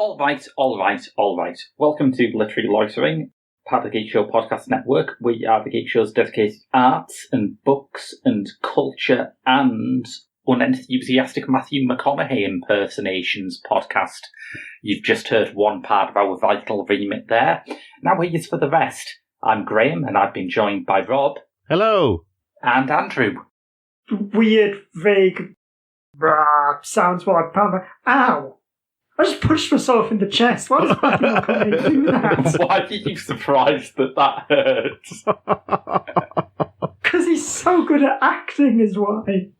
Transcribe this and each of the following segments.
All right. Welcome to Literary Loitering, part of the Geek Show Podcast Network. We are the Geek Show's dedicated arts and books and culture and unenthusiastic Matthew McConaughey impersonations podcast. You've just heard one part of our vital remit there. Now here's for the rest. I'm Graham, and I've been joined by Rob. Hello. And Andrew. Weird, vague sounds while I pound my... Ow! I just punched myself in the chest. Why does Matthew McConaughey do that? Why are you surprised that hurts? Because he's so good at acting is why.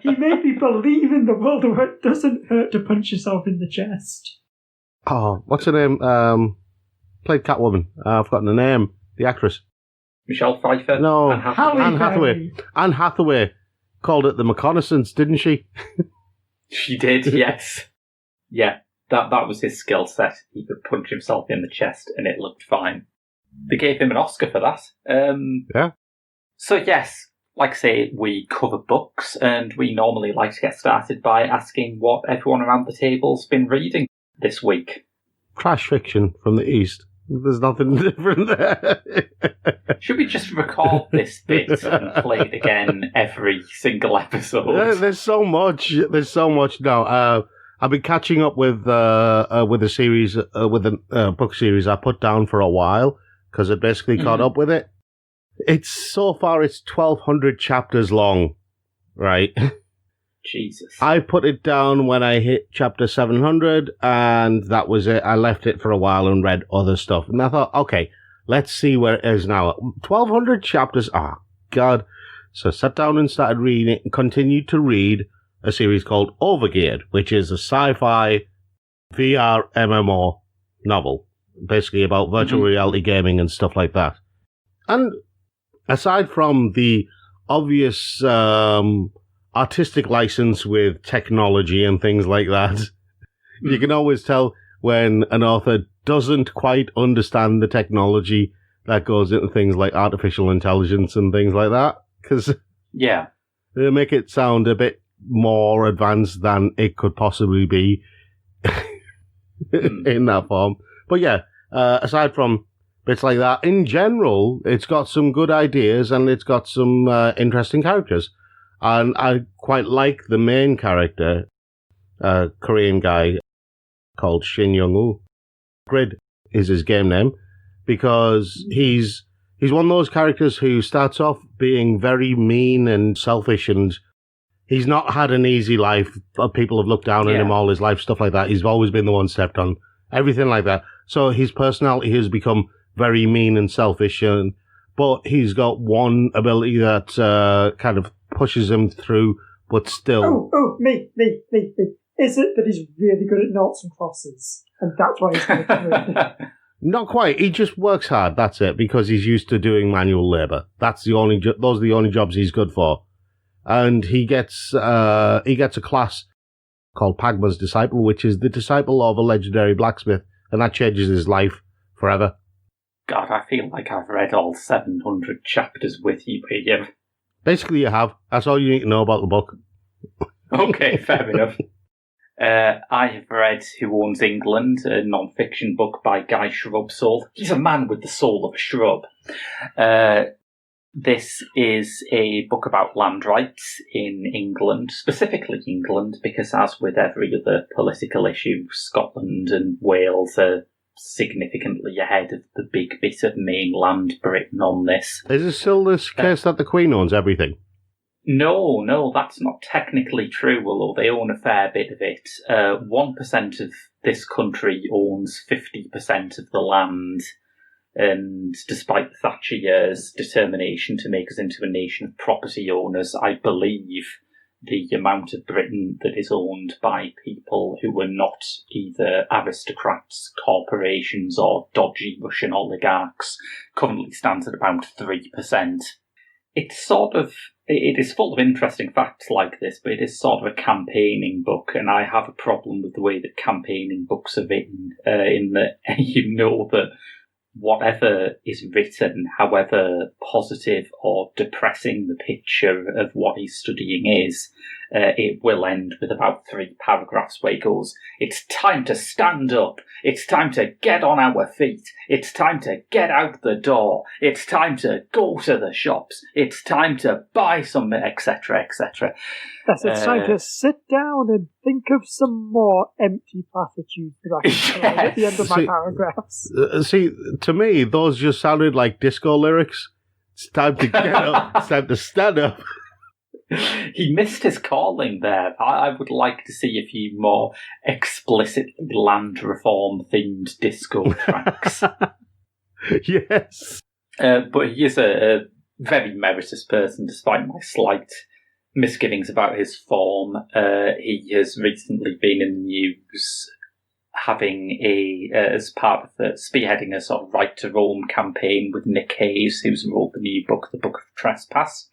He made me believe in the world where it doesn't hurt to punch yourself in the chest. Oh, what's her name? Played Catwoman. I've forgotten the name. The actress. Michelle Pfeiffer? No, Anne Hathaway. Anne Hathaway called it the reconnaissance, didn't she? She did, yes. Yeah, that was his skill set. He could punch himself in the chest and it looked fine. They gave him an Oscar for that. Yeah. So yes, like I say, we cover books, and we normally like to get started by asking what everyone around the table's been reading this week. Trash fiction from the East. There's nothing different there. Should we just record this bit and play it again every single episode? There's so much. now. I've been catching up with a series, with a book series I put down for a while because I basically caught up with it. It's 1,200 chapters long, right? Jesus. I put it down when I hit chapter 700, and that was it. I left it for a while and read other stuff. And I thought, okay, let's see where it is now. 1,200 chapters. Oh, God. So I sat down and started reading it and continued to read a series called Overgeared, which is a sci-fi VR MMO novel, basically about virtual reality gaming and stuff like that. And aside from the obvious artistic license with technology and things like that, you can always tell when an author doesn't quite understand the technology that goes into things like artificial intelligence and things like that, because they make it sound a bit more advanced than it could possibly be in that form. But yeah, aside from bits like that, in general, it's got some good ideas and it's got some interesting characters. And I quite like the main character, a Korean guy called Shin Young-woo. Grid is his game name, because he's one of those characters who starts off being very mean and selfish, and he's not had an easy life. People have looked down on him all his life, stuff like that. He's always been the one stepped on, everything like that. So his personality has become very mean and selfish, but he's got one ability that kind of pushes him through, but still... Me. Is it that he's really good at noughts and crosses, and that's why he's good? Not quite. He just works hard, that's it, because he's used to doing manual labour. Those are the only jobs he's good for. And he gets a class called Pagma's Disciple, which is the disciple of a legendary blacksmith, and that changes his life forever. God, I feel like I've read all 700 chapters with you here. Basically, you have. That's all you need to know about the book. Okay, fair enough. I have read Who Owns England, a non-fiction book by Guy Shrubsole. He's a man with the soul of a shrub. This is a book about land rights in England, specifically England, because as with every other political issue, Scotland and Wales are significantly ahead of the big bit of mainland Britain on this. Is it still this case that the Queen owns everything? No, that's not technically true, although they own a fair bit of it. 1% of this country owns 50% of the land, and despite the Thatcher years' determination to make us into a nation of property owners, I believe the amount of Britain that is owned by people who were not either aristocrats, corporations, or dodgy Russian oligarchs currently stands at about 3%. It is full of interesting facts like this, but it is sort of a campaigning book, and I have a problem with the way that campaigning books are written, in that you know that whatever is written, however positive or depressing the picture of what he's studying is, it will end with about 3 paragraphs where he goes, "It's time to stand up. It's time to get on our feet. It's time to get out the door. It's time to go to the shops. It's time to buy some," etc., etc. Yes, it's time to sit down and think of some more empty platitudes that I can throw at the end of my paragraphs. See, to me, those just sounded like disco lyrics. It's time to get up. It's time to stand up. He missed his calling there. I would like to see a few more explicitly land reform themed disco tracks. Yes. But he is a very meritorious person, despite my slight misgivings about his form. He has recently been in the news having as part of spearheading a sort of Right to Roam campaign with Nick Hayes, who's wrote the new book, The Book of Trespass.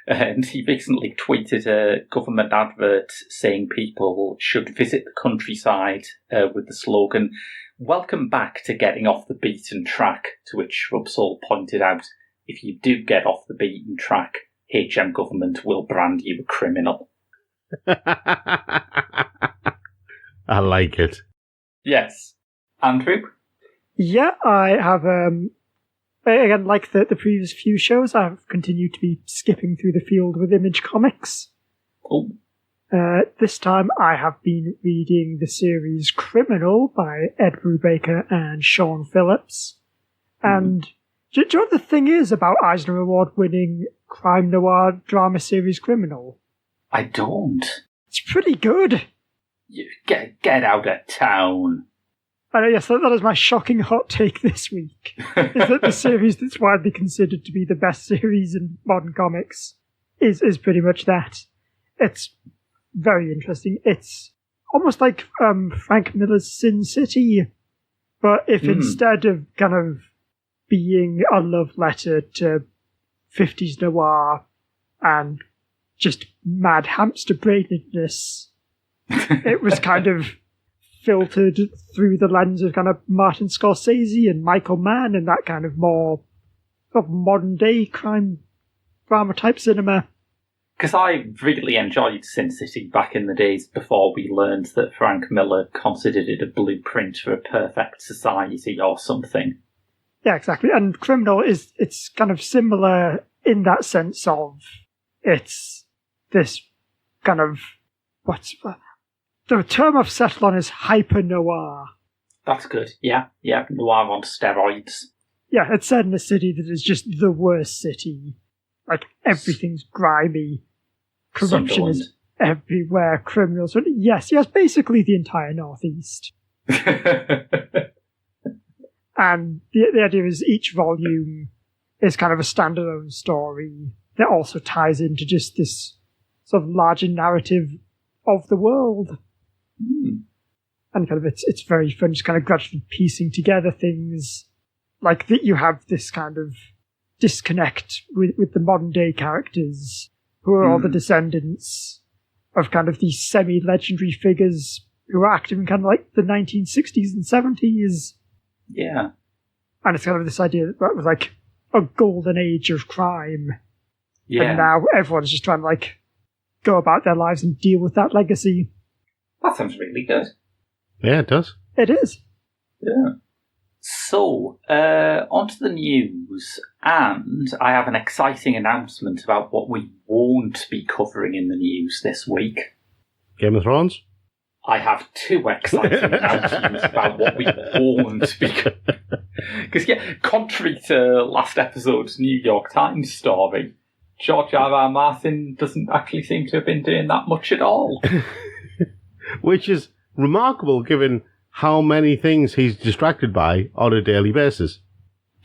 And he recently tweeted a government advert saying people should visit the countryside with the slogan, "Welcome back to getting off the beaten track," to which Rubsall pointed out, if you do get off the beaten track, HM government will brand you a criminal. I like it. Yes. Andrew? Yeah, I have, again, like the previous few shows, I've continued to be skipping through the field with Image Comics. Oh. This time I have been reading the series Criminal by Ed Brubaker and Sean Phillips. And do you know what the thing is about Eisner Award-winning crime noir drama series Criminal? I don't. It's pretty good. You get out of town. Yes, that is my shocking hot take this week. Is that the series that's widely considered to be the best series in modern comics is pretty much that. It's very interesting. It's almost like Frank Miller's Sin City, but if instead of kind of being a love letter to 50s noir and just mad hamster brainedness, it was kind of filtered through the lens of kind of Martin Scorsese and Michael Mann and that kind of more sort of modern day crime drama type cinema. Because I really enjoyed Sin City back in the days before we learned that Frank Miller considered it a blueprint for a perfect society or something. Yeah, exactly. And Criminal it's kind of similar in that sense of it's this kind of the term I've settled on is hyper-noir. That's good, yeah. Noir on steroids. Yeah, it's set in a city that is just the worst city. Like, everything's grimy. Corruption is everywhere. Criminals. Yes, basically the entire Northeast. And the idea is each volume is kind of a standalone story that also ties into just this sort of larger narrative of the world. And kind of it's very fun, just kind of gradually piecing together things like that. You have this kind of disconnect with the modern day characters who are all the descendants of kind of these semi-legendary figures who were active in kind of like the 1960s and 70s. Yeah. And it's kind of this idea that it was like a golden age of crime. Yeah. And now everyone's just trying to like go about their lives and deal with that legacy. That sounds really good. Yeah, it does. It is. Yeah. So, on to the news, and I have an exciting announcement about what we won't be covering in the news this week. Game of Thrones? I have 2 exciting announcements about what we won't be covering. Because, contrary to last episode's New York Times story, George R.R. Martin doesn't actually seem to have been doing that much at all. Which is remarkable given how many things he's distracted by on a daily basis.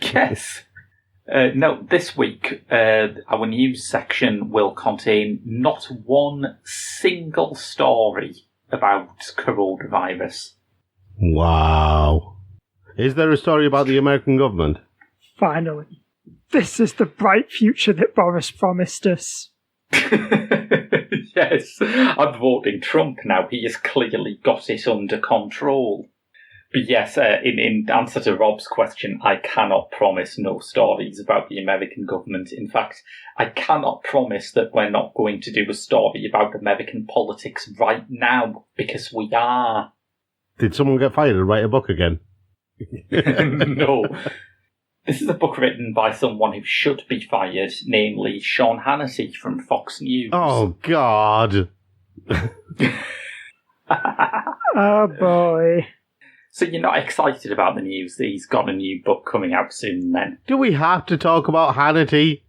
Yes. No, this week, our news section will contain not one single story about coronavirus. Wow. Is there a story about the American government? Finally. This is the bright future that Boris promised us. Yes, I'm voting Trump now. He has clearly got it under control. But yes, in answer to Rob's question, I cannot promise no stories about the American government. In fact, I cannot promise that we're not going to do a story about American politics right now, because we are. Did someone get fired and write a book again? No. This is a book written by someone who should be fired, namely Sean Hannity from Fox News. Oh, God. Oh, boy. So you're not excited about the news that he's got a new book coming out soon, then? Do we have to talk about Hannity?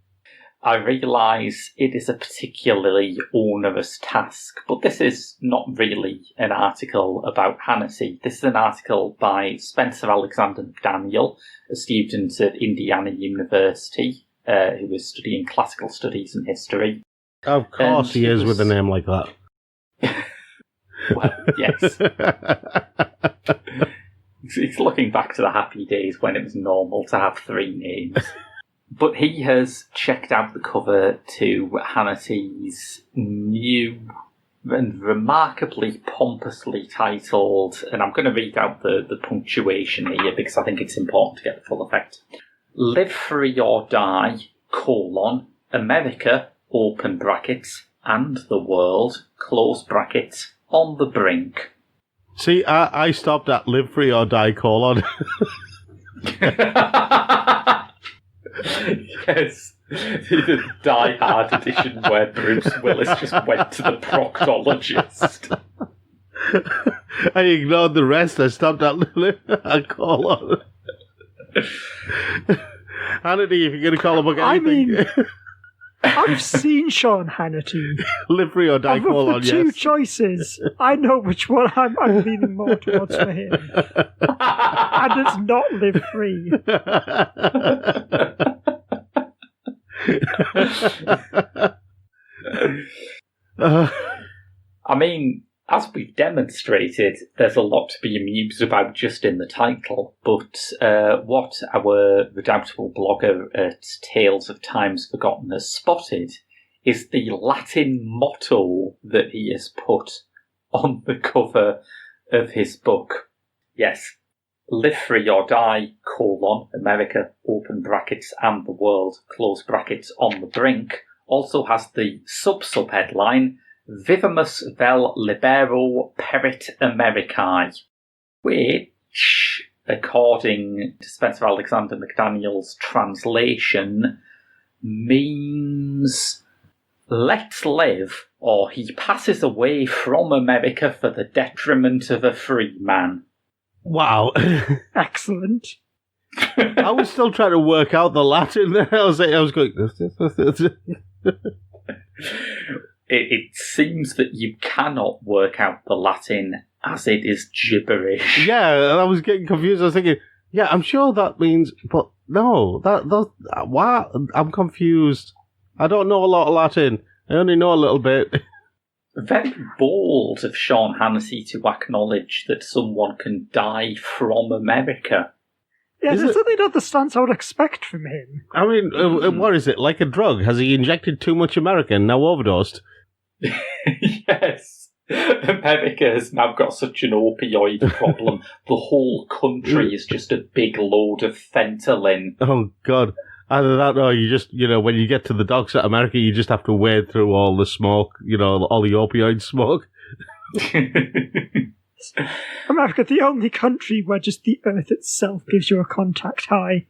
I realise it is a particularly onerous task, but this is not really an article about Hannity. This is an article by Spencer Alexander McDaniel, a student at Indiana University, who is studying classical studies and history. Of course he is with a name like that. Well, yes. He's looking back to the happy days when it was normal to have 3 names. But he has checked out the cover to Hannity's new and remarkably pompously titled, and I'm going to read out the punctuation here because I think it's important to get the full effect. Live Free or Die, America, open brackets, and the world, close brackets, on the brink. See, I stopped at Live Free or Die, Yes, the Die Hard edition where Bruce Willis just went to the proctologist. I ignored the rest. I stopped at colon. Hannity, if you're going to call a book anything. I mean, I've seen Sean Hannity. Live Free or Die, of the two choices, I know which one I'm leaning more towards for him. And it's not Live Free. I mean, as we've demonstrated, there's a lot to be amused about just in the title, but what our redoubtable blogger at Tales of Times Forgotten has spotted is the Latin motto that he has put on the cover of his book. Yes, Live Free or Die, America, open brackets, and the world, close brackets, on the brink, also has the sub-headline, Vivamus vel libero perit Americae, which, according to Spencer Alexander McDaniel's translation, means let's live, or he passes away from America for the detriment of a free man. Wow. Excellent. I was still trying to work out the Latin there. I was going... It seems that you cannot work out the Latin as it is gibberish. Yeah, I was getting confused. I was thinking, yeah, I'm sure that means... But no, what? I'm confused. I don't know a lot of Latin. I only know a little bit. Very bold of Sean Hannity to acknowledge that someone can die from America. Yeah, that's certainly not the stance I would expect from him. I mean, what is it? Like a drug? Has he injected too much American, now overdosed? Yes. America has now got such an opioid problem. The whole country is just a big load of fentanyl. Oh, God. Either that or you just, when you get to the docks at America, you just have to wade through all the smoke, all the opioid smoke. America, the only country where just the earth itself gives you a contact high.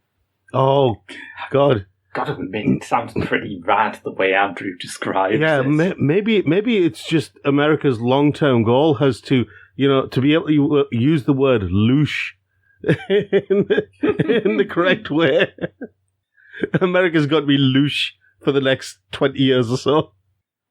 Oh, God. God, it sounds pretty rad the way Andrew describes it. Yeah, maybe it's just America's long-term goal has to, to be able to use the word loosh in the correct way. America's got to be loosh for the next 20 years or so.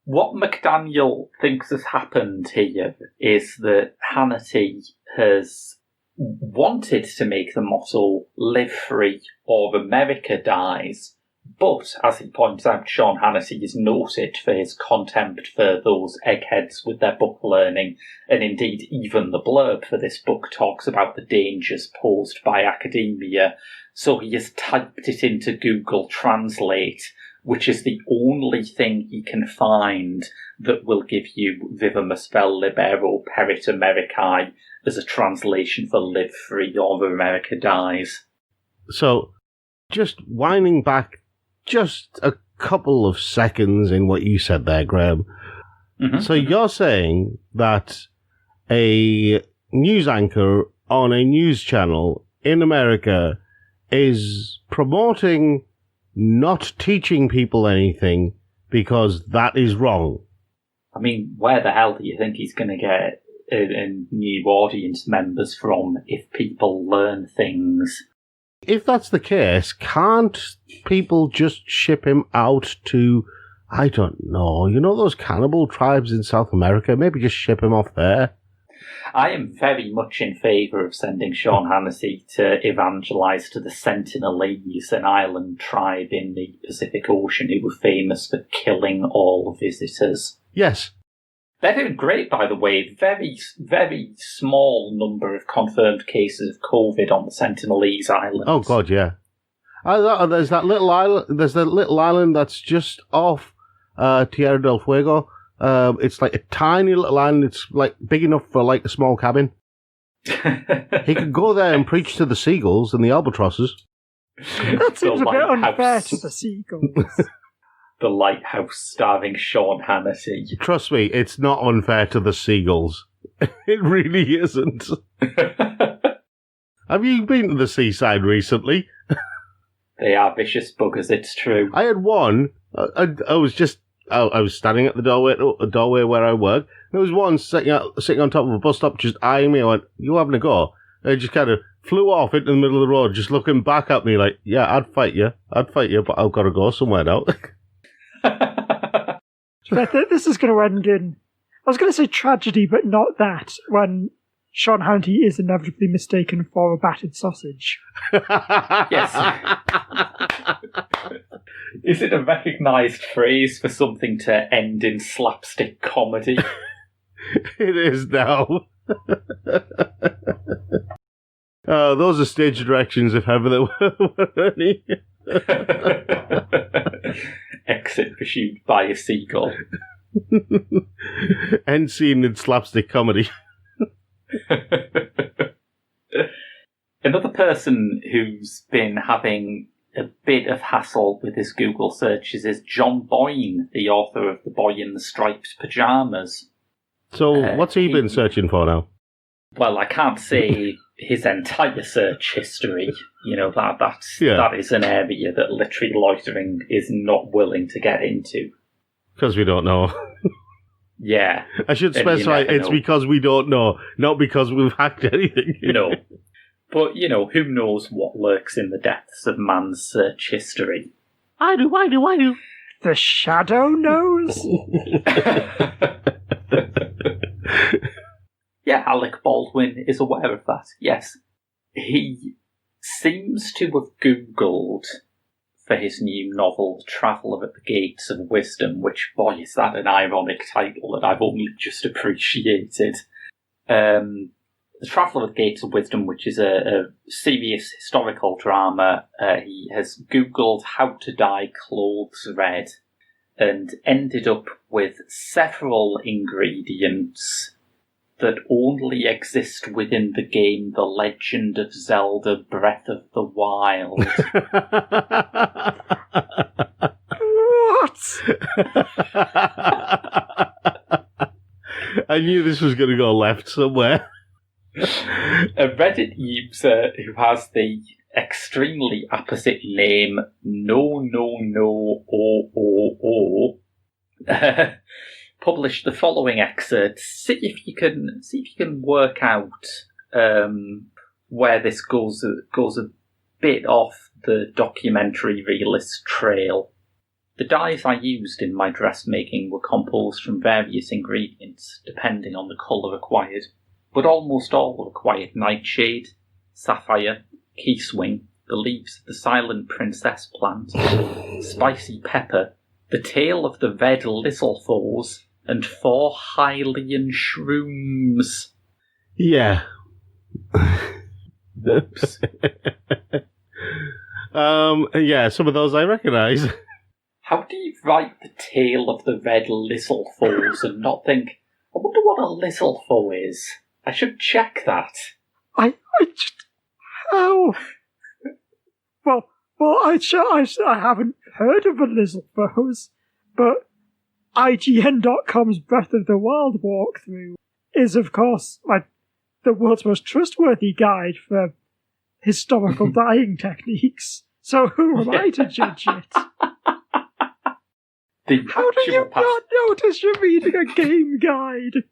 What McDaniel thinks has happened here is that Hannity has wanted to make the motto Live Free or America Dies, but, as he points out, Sean Hannity is noted for his contempt for those eggheads with their book learning, and indeed even the blurb for this book talks about the dangers posed by academia, so he has typed it into Google Translate which is the only thing you can find that will give you Vivamus vel libero perit Americae as a translation for live free or America dies. So, just winding back just a couple of seconds in what you said there, Graham. Mm-hmm. So you're saying that a news anchor on a news channel in America is promoting not teaching people anything because that is wrong. I mean, where the hell do you think he's going to get a new audience members from if people learn things? If that's the case, can't people just ship him out to, I don't know, those cannibal tribes in South America? Maybe just ship him off there. I am very much in favour of sending Sean Hannity to evangelise to the Sentinelese, an island tribe in the Pacific Ocean who were famous for killing all visitors. Yes. They're doing great, by the way. Very, very small number of confirmed cases of COVID on the Sentinelese Islands. Oh, God, yeah. There's that little island. There's that little island that's just off Tierra del Fuego. It's like a tiny little island. It's like big enough for like a small cabin. He could go there and preach to the seagulls and the albatrosses. That seems a bit unfair to the seagulls. The lighthouse starring Sean Hannity. Trust me, it's not unfair to the seagulls. It really isn't. Have you been to the seaside recently? They are vicious buggers, it's true. I had one. I was standing at the doorway where I work. There was one sitting on top of a bus stop just eyeing me. I went, "You having a go?" And it just kind of flew off into the middle of the road, just looking back at me like, "Yeah, I'd fight you, but I've got to go somewhere now." This is going to end in, I was going to say tragedy, but not that, when Sean Hannity is inevitably mistaken for a battered sausage. Yes. Is it a recognised phrase for something to end in slapstick comedy? It is now. Those are stage directions, if ever there were any. Exit pursued by a seagull. End scene in slapstick comedy. Another person who's been having a bit of hassle with his Google searches is John Boyne, the author of The Boy in the Striped Pyjamas. So what's he been searching for now? Well, I can't say his entire search history. That is an area that Literary Loitering is not willing to get into. Because we don't know. Yeah. I should specify it's because we don't know, not because we've hacked anything. No. But, who knows what lurks in the depths of man's search history? I do. The shadow knows? Yeah, Alec Baldwin is aware of that, yes. He seems to have Googled for his new novel, Traveller at the Gates of Wisdom, which, boy, is that an ironic title that I've only just appreciated. The Traveller at the Gates of Wisdom, which is a serious historical drama, he has Googled how to dye clothes red and ended up with several ingredients that only exist within the game The Legend of Zelda Breath of the Wild. What? I knew this was going to go left somewhere. A Reddit user who has the extremely apposite name No published the following excerpt. See if you can work out where this goes a bit off the documentary realist trail. The dyes I used in my dressmaking were composed from various ingredients, depending on the colour required, but almost all required nightshade, sapphire, keyswing, the leaves of the silent princess plant, spicy pepper, the tail of the red lizalfos, and 4 Hylian shrooms. Yeah. Whoops. Yeah, some of those I recognise. How do you write the tale of the red Lizzlefoes and not think, I wonder what a Lizzlefo is? I should check that. I just... How? Well, I haven't heard of a Lizzlefoes, but IGN.com's Breath of the Wild walkthrough is, of course, the world's most trustworthy guide for historical dyeing techniques. So who am I to judge it? How do you not notice you're reading a game guide?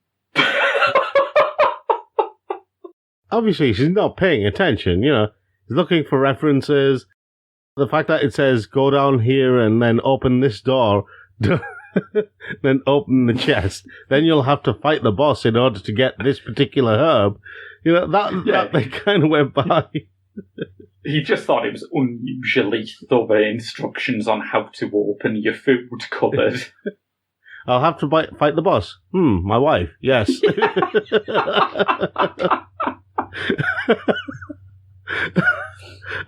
Obviously, she's not paying attention, He's looking for references. The fact that it says, go down here and then open this door, then open the chest, then you'll have to fight the boss in order to get this particular herb. That they kind of went by. He just thought it was unusually thorough instructions on how to open your food cupboard. I'll have to fight the boss. My wife, yes.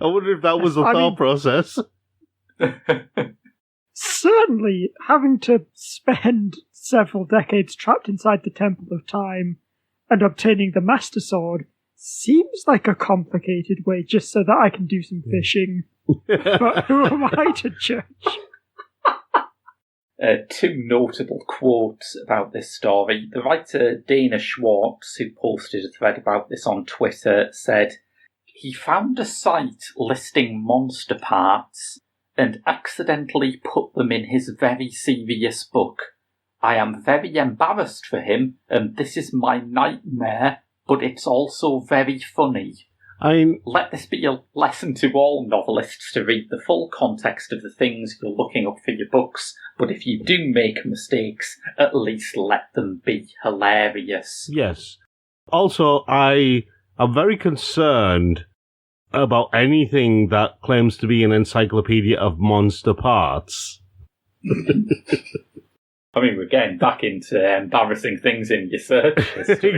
I wonder if that was the thought process. Certainly, having to spend several decades trapped inside the Temple of Time and obtaining the Master Sword seems like a complicated way just so that I can do some fishing. But who am I to judge? Two notable quotes about this story. The writer Dana Schwartz, who posted a thread about this on Twitter, said, he found a site listing monster parts and accidentally put them in his very serious book. I am very embarrassed for him, and this is my nightmare, but it's also very funny. Let this be a lesson to all novelists to read the full context of the things you're looking up for your books, but if you do make mistakes, at least let them be hilarious. Yes. Also, I am very concerned about anything that claims to be an encyclopedia of monster parts. I mean, we're getting back into embarrassing things in your search history.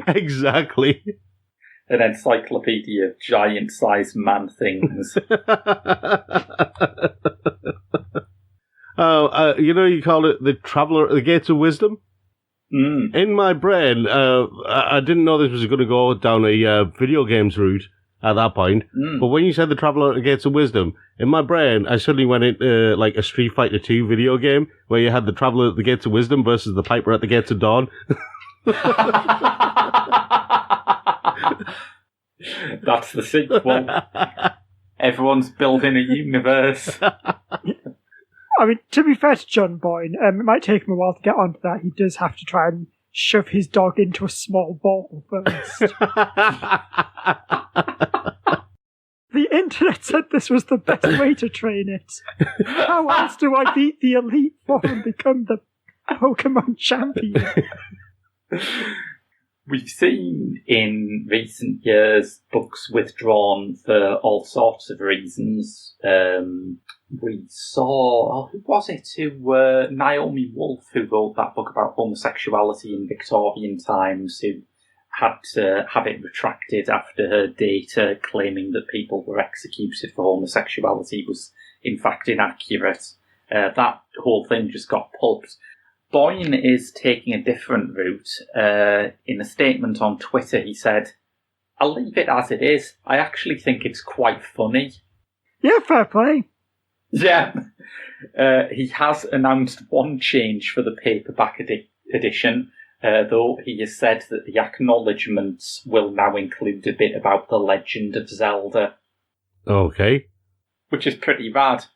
Exactly. An encyclopedia of giant-sized man things. You call it the Traveller at the Gates of Wisdom? Mm. In my brain, I didn't know this was going to go down a video games route at that point, but when you said the Traveller at the Gates of Wisdom, in my brain, I suddenly went into like a Street Fighter 2 video game where you had the Traveller at the Gates of Wisdom versus the Piper at the Gates of Dawn. That's the sequel. Everyone's building a universe. I mean, to be fair to John Boyne, it might take him a while to get onto that. He does have to try and shove his dog into a small ball first. The internet said this was the best way to train it. How else do I beat the Elite Four and become the Pokemon champion? We've seen in recent years books withdrawn for all sorts of reasons. We saw, who was it? Naomi Wolf, who wrote that book about homosexuality in Victorian times, who had to have it retracted after her data claiming that people were executed for homosexuality was in fact inaccurate. That whole thing just got pulped. Boyne is taking a different route. In a statement on Twitter, he said, I'll leave it as it is. I actually think it's quite funny. Yeah, fair play. Yeah. He has announced one change for the paperback edition, though he has said that the acknowledgements will now include a bit about the Legend of Zelda. Okay. Which is pretty rad.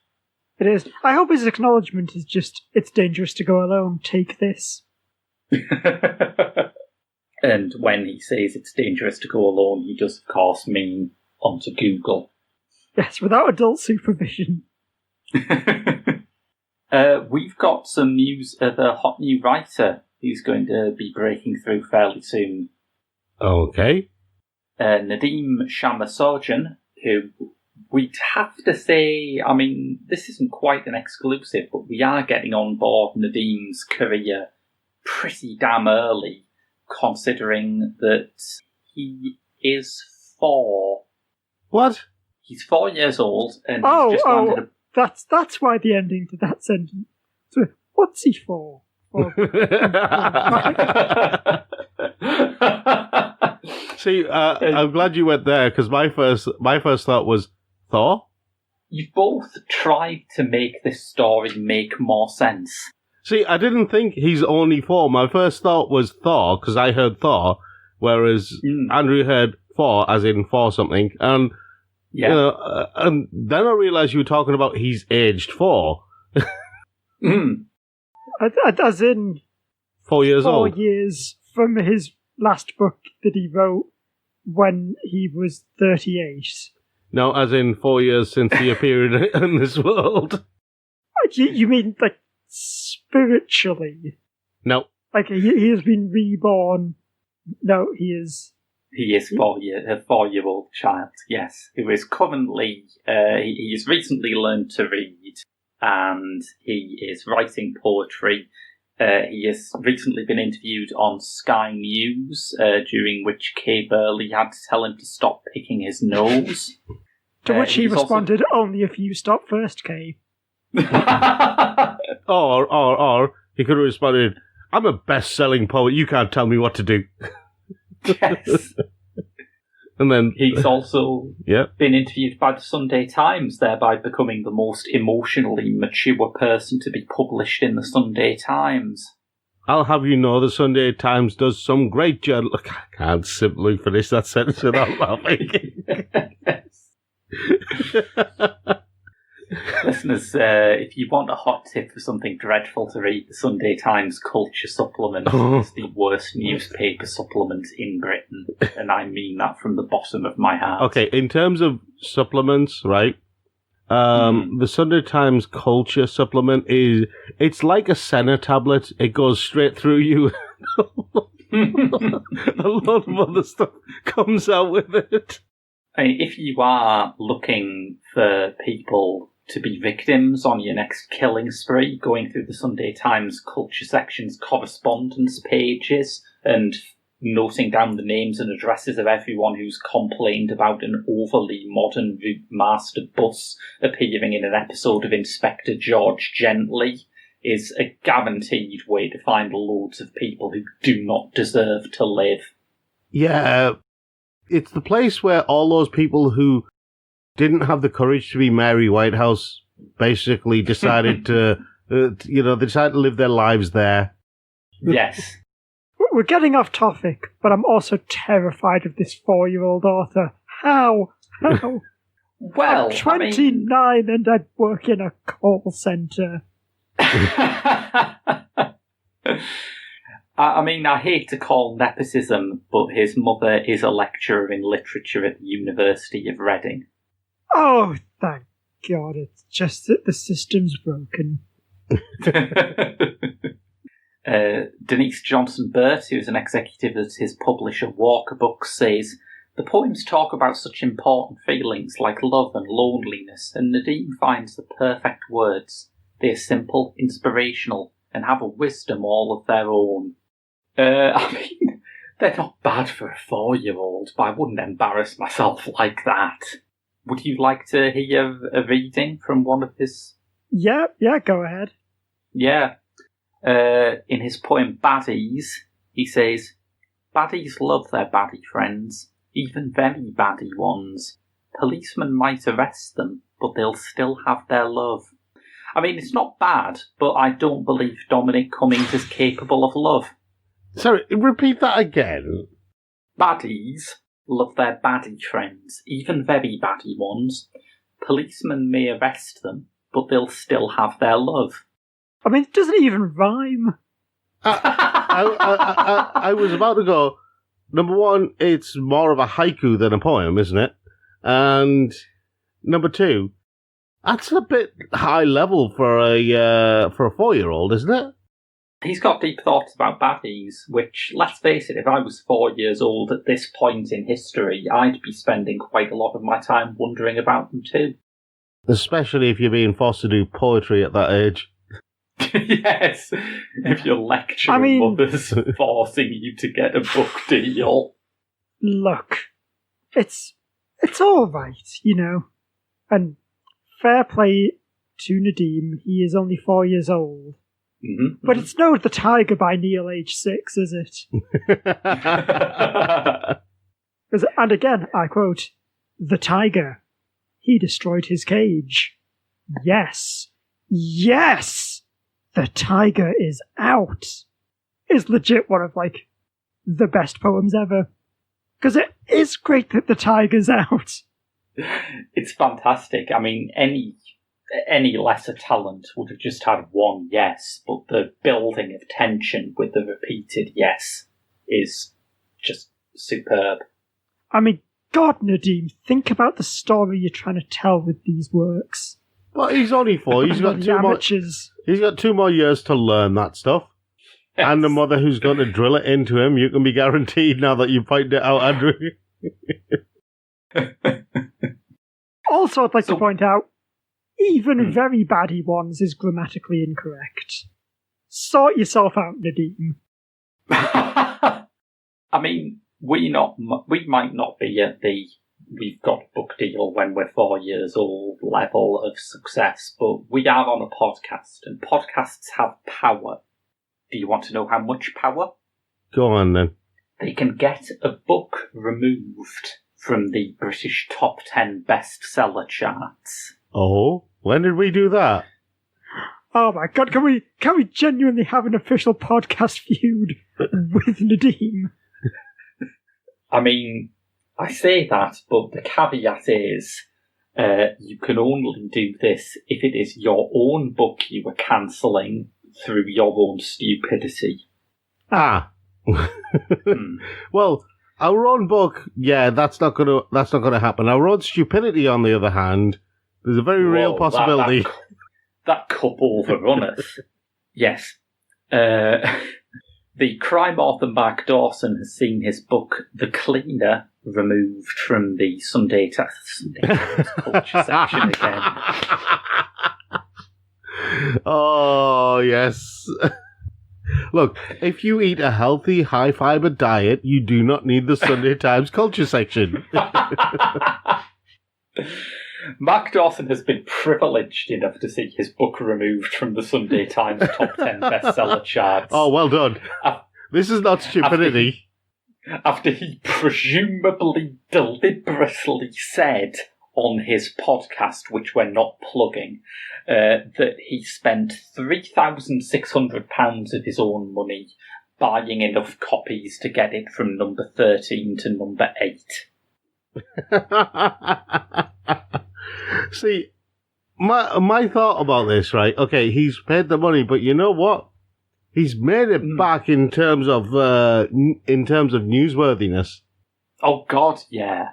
It is. I hope his acknowledgement is just, it's dangerous to go alone, take this. And when he says it's dangerous to go alone, he does, of course, mean onto Google. Yes, without adult supervision. We've got some news of a hot new writer who's going to be breaking through fairly soon. Okay. Nadim Shamasojan, who we'd have to say, I mean, this isn't quite an exclusive, but we are getting on board Nadim's career pretty damn early, considering that he is 4. What? He's 4 years old, and he's just landed That's why the ending to that sentence. So, what's he for? See, I'm glad you went there because my first thought was Thor. You've both tried to make this story make more sense. See, I didn't think he's only Thor. My first thought was Thor because I heard Thor, whereas Andrew heard Thor as in for something, and Yeah. you know, and then I realised you were talking about he's aged 4. As in 4 years 4 old. years from his last book that he wrote when he was 38. No, as in 4 years since he appeared in this world. You mean, like, spiritually? No. Like, he has been reborn. No, he is... He is a 4-year-old child, yes, who is currently, he has recently learned to read, and he is writing poetry. He has recently been interviewed on Sky News, during which Kay Burley had to tell him to stop picking his nose. To which he responded, only if you stop first, Kay. Or he could have responded, I'm a best-selling poet, you can't tell me what to do. Yes. And then he's also been interviewed by the Sunday Times, thereby becoming the most emotionally mature person to be published in the Sunday Times. I'll have you know the Sunday Times does some great journal... Look, I can't simply finish that sentence without laughing. Listeners, if you want a hot tip for something dreadful to read, the Sunday Times Culture Supplement is the worst newspaper supplement in Britain, and I mean that from the bottom of my heart. Okay, in terms of supplements, right, the Sunday Times Culture Supplement it's like a Senna tablet. It goes straight through you. A lot of other stuff comes out with it. I mean, if you are looking for people to be victims on your next killing spree, going through the Sunday Times Culture section's correspondence pages and noting down the names and addresses of everyone who's complained about an overly modern Master bus appearing in an episode of Inspector George Gently, is a guaranteed way to find loads of people who do not deserve to live. Yeah, it's the place where all those people who didn't have the courage to be Mary Whitehouse basically decided to, they decided to live their lives there. Yes. We're getting off topic, but I'm also terrified of this 4-year-old author. How? Well, I'm 29 and I work in a call centre. I mean, I hate to call nepotism, but his mother is a lecturer in literature at the University of Reading. Oh, thank God, it's just that the system's broken. Denise Johnson-Burt, who is an executive at his publisher Walker Books, says, the poems talk about such important feelings like love and loneliness, and Nadine finds the perfect words. They're simple, inspirational, and have a wisdom all of their own. I mean, they're not bad for a 4-year-old, but I wouldn't embarrass myself like that. Would you like to hear a reading from one of his... Yeah, go ahead. Yeah. In his poem Baddies, he says, baddies love their baddie friends, even very baddie ones. Policemen might arrest them, but they'll still have their love. I mean, it's not bad, but I don't believe Dominic Cummings is capable of love. Sorry, repeat that again. Baddies love their baddie friends, even very baddie ones. Policemen may arrest them, but they'll still have their love. I mean, it doesn't even rhyme. I was about to go, number one, it's more of a haiku than a poem, isn't it? And number two, that's a bit high level for a 4-year-old, isn't it? He's got deep thoughts about baddies, which, let's face it, if I was 4 years old at this point in history, I'd be spending quite a lot of my time wondering about them too. Especially if you're being forced to do poetry at that age. Yes, if your lecturing mother's forcing you to get a book deal. Look, it's all right, and fair play to Nadim. He is only 4 years old. Mm-hmm. But it's no The Tiger by Neil age 6, is it? And again, I quote, "The tiger. He destroyed his cage. Yes. Yes! The tiger is out." Is legit one of, like, the best poems ever. Because it is great that the tiger's out. It's fantastic. I mean, any lesser talent would have just had one yes, but the building of tension with the repeated yes is just superb. I mean, God, Nadim, think about the story you're trying to tell with these works. Well, he's only 4. He's got He's got 2 more years to learn that stuff. Yes. And the mother who's going to drill it into him, you can be guaranteed now that you pointed it out, Andrew. Also, I'd like to point out, even very baddie ones is grammatically incorrect. Sort yourself out, Nadim. I mean, we might not be at the we've got a book deal when we're 4 years old level of success, but we are on a podcast, and podcasts have power. Do you want to know how much power? Go on, then. They can get a book removed from the British top 10 bestseller charts. Oh, when did we do that? Oh my God, can we genuinely have an official podcast feud with Nadim? I mean, I say that, but the caveat is you can only do this if it is your own book you were cancelling through your own stupidity. Well, our own book, yeah, that's not gonna happen. Our own stupidity, on the other hand, there's a very real possibility. That cup overrun us. Yes. The crime author Mark Dawson has seen his book The Cleaner removed from the Sunday Times culture section again. Oh, yes. Look, if you eat a healthy, high-fiber diet, you do not need the Sunday Times culture section. Mark Dawson has been privileged enough to see his book removed from the Sunday Times top 10 bestseller charts. Oh, well done. This is not stupidity. After he presumably deliberately said on his podcast, which we're not plugging, that he spent £3,600 of his own money buying enough copies to get it from number 13 to number 8. See, my thought about this, right? Okay, he's paid the money, but you know what? He's made it back in terms of newsworthiness. Oh God, yeah.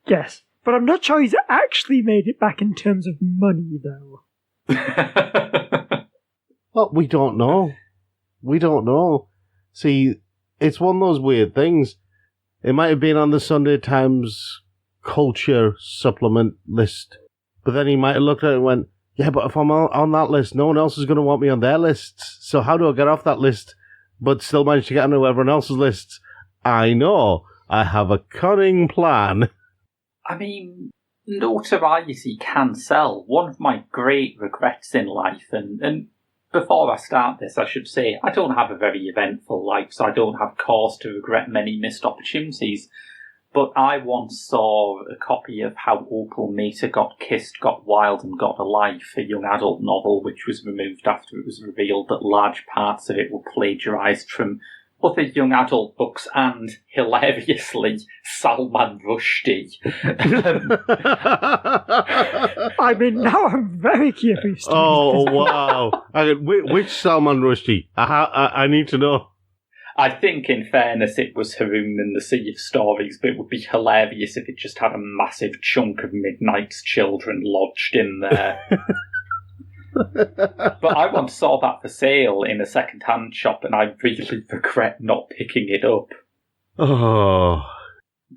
Yes, but I'm not sure he's actually made it back in terms of money, though. Well, we don't know. We don't know. See, it's one of those weird things. It might have been on the Sunday Times culture supplement list, but then he might have looked at it and went, yeah, but if I'm on that list, no one else is going to want me on their lists. So how do I get off that list, but still manage to get onto everyone else's lists? I know. I have a cunning plan. I mean, notoriety can sell. One of my great regrets in life, and before I start this, I should say, I don't have a very eventful life, so I don't have cause to regret many missed opportunities. But I once saw a copy of How Opal Mater Got Kissed, Got Wild and Got a Life, a young adult novel which was removed after it was revealed that large parts of it were plagiarised from other young adult books and, hilariously, Salman Rushdie. I mean, now I'm very curious. Oh, wow. Which Salman Rushdie? I need to know. I think, in fairness, it was Haroon and the Sea of Stories, but it would be hilarious if it just had a massive chunk of Midnight's Children lodged in there. But I once saw that for sale in a second-hand shop, and I really regret not picking it up. Oh.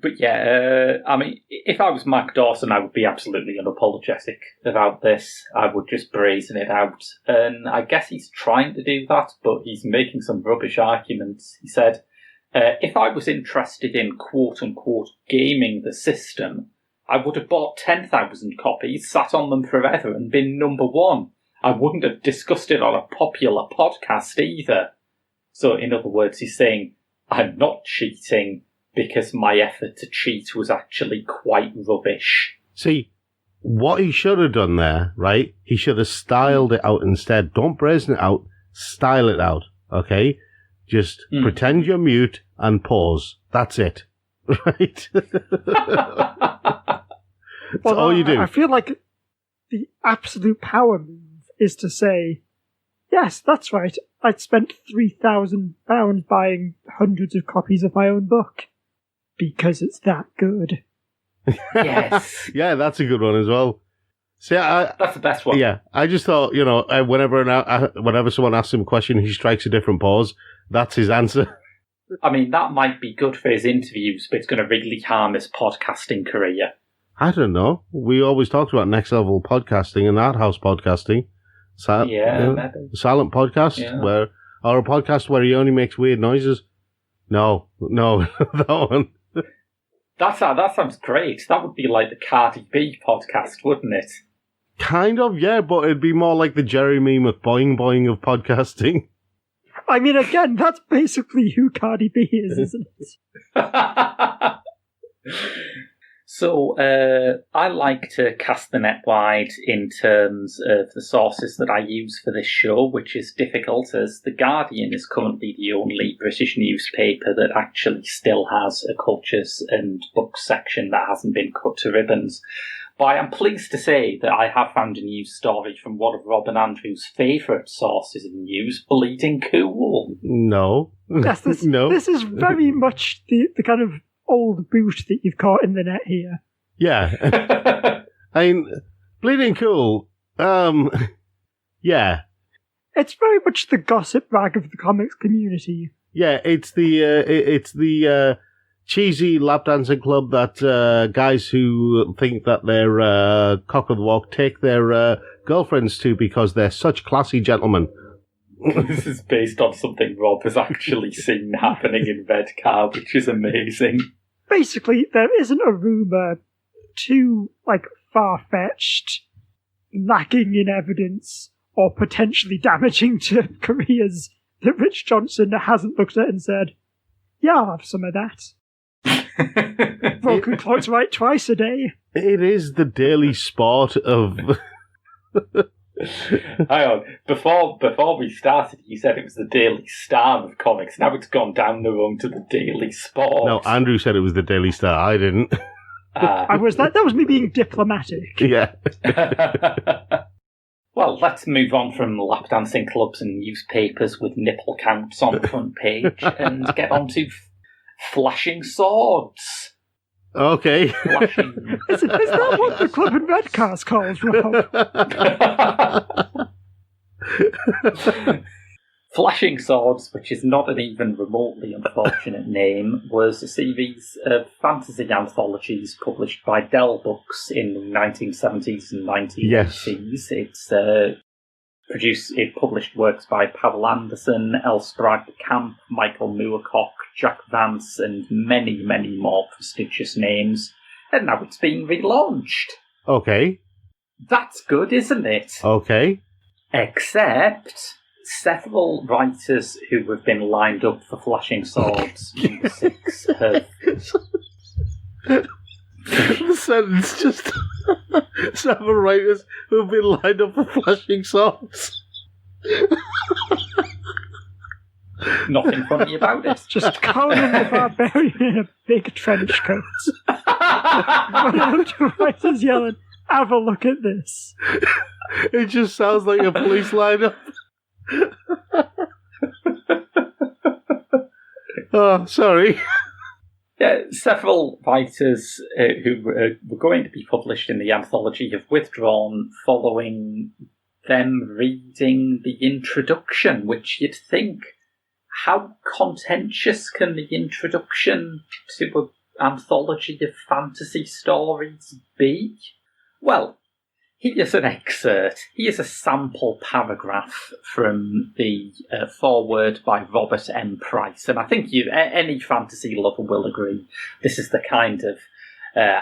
But yeah, I mean, if I was Mark Dawson, I would be absolutely unapologetic about this. I would just brazen it out. And I guess he's trying to do that, but he's making some rubbish arguments. He said, if I was interested in quote-unquote gaming the system, I would have bought 10,000 copies, sat on them forever, and been number one. I wouldn't have discussed it on a popular podcast either. So, in other words, he's saying, I'm not cheating because my effort to cheat was actually quite rubbish. See, what he should have done there, right? He should have styled it out instead. Don't brazen it out, style it out, okay? Just pretend you're mute and pause. That's it. Right? That's all you do. I feel like the absolute power move is to say, yes, that's right, I'd spent £3,000 buying hundreds of copies of my own book. Because it's that good. Yes. Yeah, that's a good one as well. See, that's the best one. Yeah, I just thought, whenever someone asks him a question, he strikes a different pause. That's his answer. I mean, that might be good for his interviews, but it's going to really harm his podcasting career. I don't know. We always talked about next level podcasting and art house podcasting. Maybe. Silent podcast, or a podcast where he only makes weird noises. No, that one. That sounds great. That would be like the Cardi B podcast, wouldn't it? Kind of, yeah, but it'd be more like the Jeremy McBoing of podcasting. I mean, again, that's basically who Cardi B is, isn't it? So, I like to cast the net wide in terms of the sources that I use for this show, which is difficult as The Guardian is currently the only British newspaper that actually still has a cultures and books section that hasn't been cut to ribbons. But I am pleased to say that I have found a news story from one of Rob and Andrew's favourite sources of news, Bleeding Cool. No. Yes, this is very much the kind of old boot that you've caught in the net here. Yeah. I mean, Bleeding Cool, yeah. It's very much the gossip rag of the comics community. Yeah, it's the cheesy lap dancing club that guys who think that they're cock of the walk take their girlfriends to because they're such classy gentlemen. This is based on something Rob has actually seen happening in Redcar, which is amazing. Basically, there isn't a rumour too, far-fetched, lacking in evidence, or potentially damaging to careers that Rich Johnson hasn't looked at and said, yeah, I'll have some of that. Broken clocks right twice a day. It is the daily sport of... Hang on. Before we started, you said it was the Daily Star of comics. Now it's gone down the rung to the Daily Sport. No, Andrew said it was the Daily Star. I didn't. That was me being diplomatic. Yeah. Well, let's move on from lap dancing clubs and newspapers with nipple counts on the front page and get on to flashing swords. Okay. Is that what the club in Redcar's calls, Rob? Flashing Swords, which is not an even remotely unfortunate name, was a series of fantasy anthologies published by Dell Books in the 1970s and 1980s. Yes. It published works by Pavel Anderson, Elsbrag de Camp, Michael Moorcock, Jack Vance, and many, many more prestigious names. And now it's been relaunched. Okay. That's good, isn't it? Okay. Except several writers who have been lined up for Flashing Swords number 6 have... The sentence just... several writers who have been lined up for Flashing Swords. Nothing funny about it. Just Conan the Barbarian in a big trench coat. But a bunch of writers yelling, have a look at this. It just sounds like a police lineup. Oh, sorry. Yeah, several writers who were going to be published in the anthology have withdrawn following them reading the introduction, which you'd think, how contentious can the introduction to an anthology of fantasy stories be? Well, here's an excerpt. Here's a sample paragraph from the foreword by Robert M. Price. And I think any fantasy lover will agree this is the kind of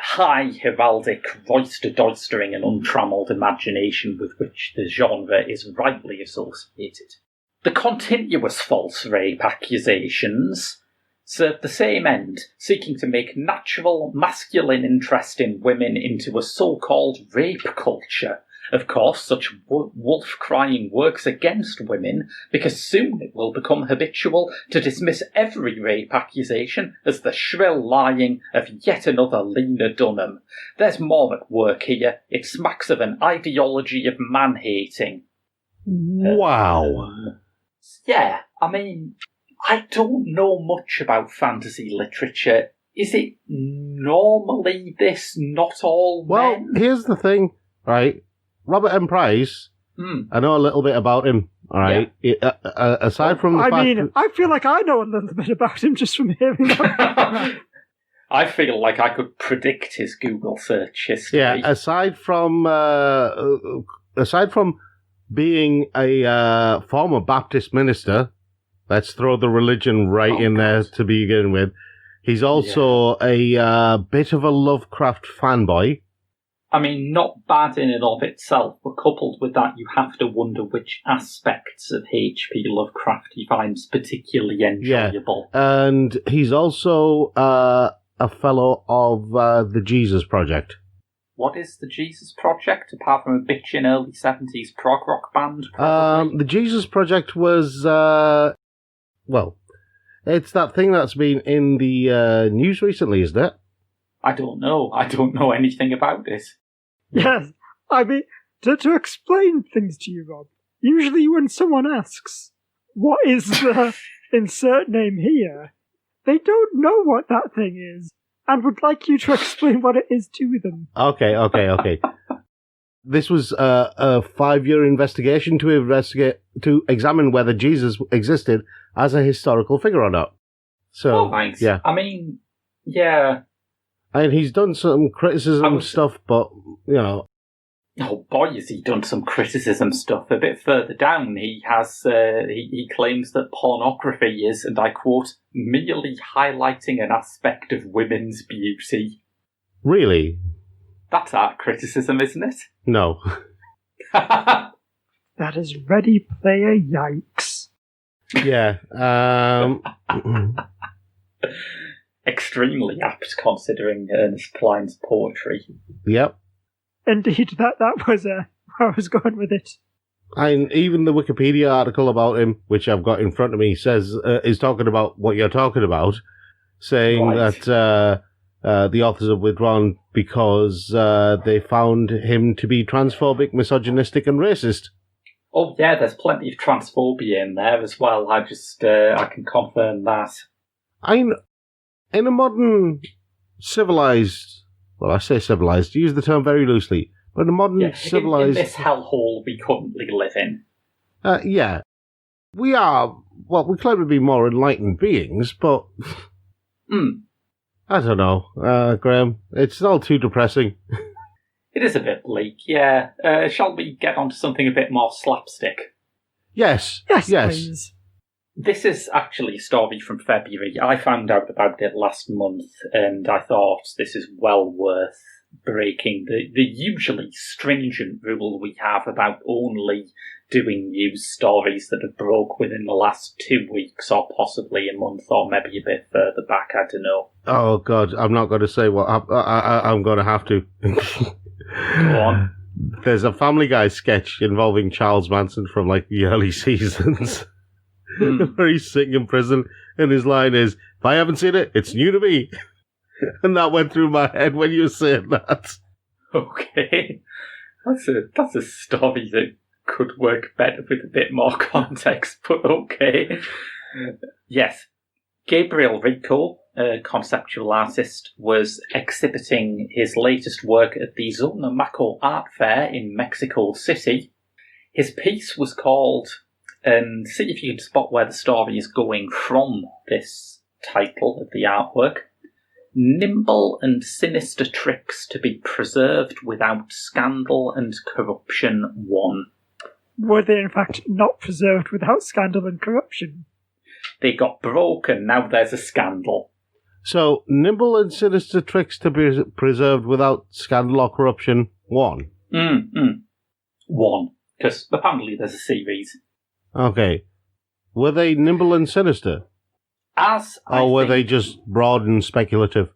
high heraldic, roister-doistering and untrammelled imagination with which the genre is rightly associated. The continuous false rape accusations serve the same end, seeking to make natural, masculine interest in women into a so-called rape culture. Of course, such wolf-crying works against women, because soon it will become habitual to dismiss every rape accusation as the shrill lying of yet another Lena Dunham. There's more at work here. It smacks of an ideology of man-hating. Wow. Yeah, I mean, I don't know much about fantasy literature. Is it normally this not all men? Well, here's the thing, right? Robert M. Price, I know a little bit about him, all right? Yeah. Aside from the fact... I feel like I know a little bit about him just from hearing that. I feel like I could predict his Google search history. Yeah, aside from being a former Baptist minister, let's throw the religion in there to begin with, he's also a bit of a Lovecraft fanboy. I mean, not bad in and of itself, but coupled with that, you have to wonder which aspects of H.P. Lovecraft he finds particularly enjoyable. Yeah. And he's also a fellow of the Jesus Project. What is the Jesus Project, apart from a bitchin' early 70s prog rock band, probably? The Jesus Project was, it's that thing that's been in the news recently, isn't it? I don't know. I don't know anything about this. Yes, I mean, to explain things to you, Rob, usually when someone asks, what is the insert name here, they don't know what that thing is, and would like you to explain what it is to them. Okay. This was a 5-year investigation to examine whether Jesus existed as a historical figure or not. So, thanks. Yeah. I mean, yeah. And he's done some criticism stuff, but, you know. Oh boy, has he done some criticism stuff. A bit further down, he has, he claims that pornography is, and I quote, merely highlighting an aspect of women's beauty. Really? That's art criticism, isn't it? No. That is Ready Player Yikes. Yeah. Extremely apt, considering Ernest Cline's poetry. Yep. Indeed, that was where I was going with it. And even the Wikipedia article about him, which I've got in front of me, says is talking about what you're talking about, saying that the authors have withdrawn because they found him to be transphobic, misogynistic, and racist. Oh yeah, there's plenty of transphobia in there as well. I can confirm that. In a modern, civilized, well, I say civilized, use the term very loosely, but in a modern, civilized... In this hellhole we currently live in. Yeah. We are, we claim to be more enlightened beings, but... I don't know, Graham. It's all too depressing. It is a bit bleak, yeah. Shall we get on to something a bit more slapstick? Yes. Please. This is actually a story from February. I found out about it last month, and I thought this is well worth breaking the usually stringent rule we have about only doing news stories that have broke within the last 2 weeks, or possibly a month, or maybe a bit further back, I don't know. Oh, God, I'm not going to say what I'm going to have to. Go on. There's a Family Guy sketch involving Charles Manson from, the early seasons. Where he's sitting in prison, and his line is, if I haven't seen it, it's new to me. And that went through my head when you were saying that. Okay. That's a story that could work better with a bit more context, but okay. Yes. Gabriel Rico, a conceptual artist, was exhibiting his latest work at the Zonamaco Art Fair in Mexico City. His piece was called... And see if you can spot where the story is going from this title of the artwork. Nimble and sinister tricks to be preserved without scandal and corruption 1. Were they in fact not preserved without scandal and corruption? They got broken, now there's a scandal. So, nimble and sinister tricks to be preserved without scandal or corruption, 1. 1. Because apparently there's a series. Okay. Were they nimble and sinister? Or were they just broad and speculative?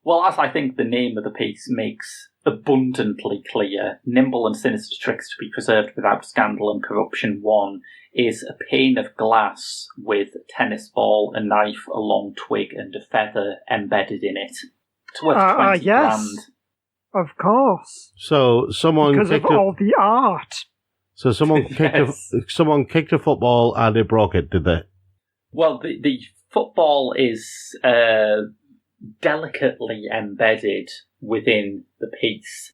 Well, as I think the name of the piece makes abundantly clear, nimble and sinister tricks to be preserved without scandal and corruption 1 is a pane of glass with a tennis ball, a knife, a long twig, and a feather embedded in it. It's worth 20 grand. Of course. So someone because of all the art. So someone someone kicked a football and it broke it, did they? Well, the football is delicately embedded within the piece,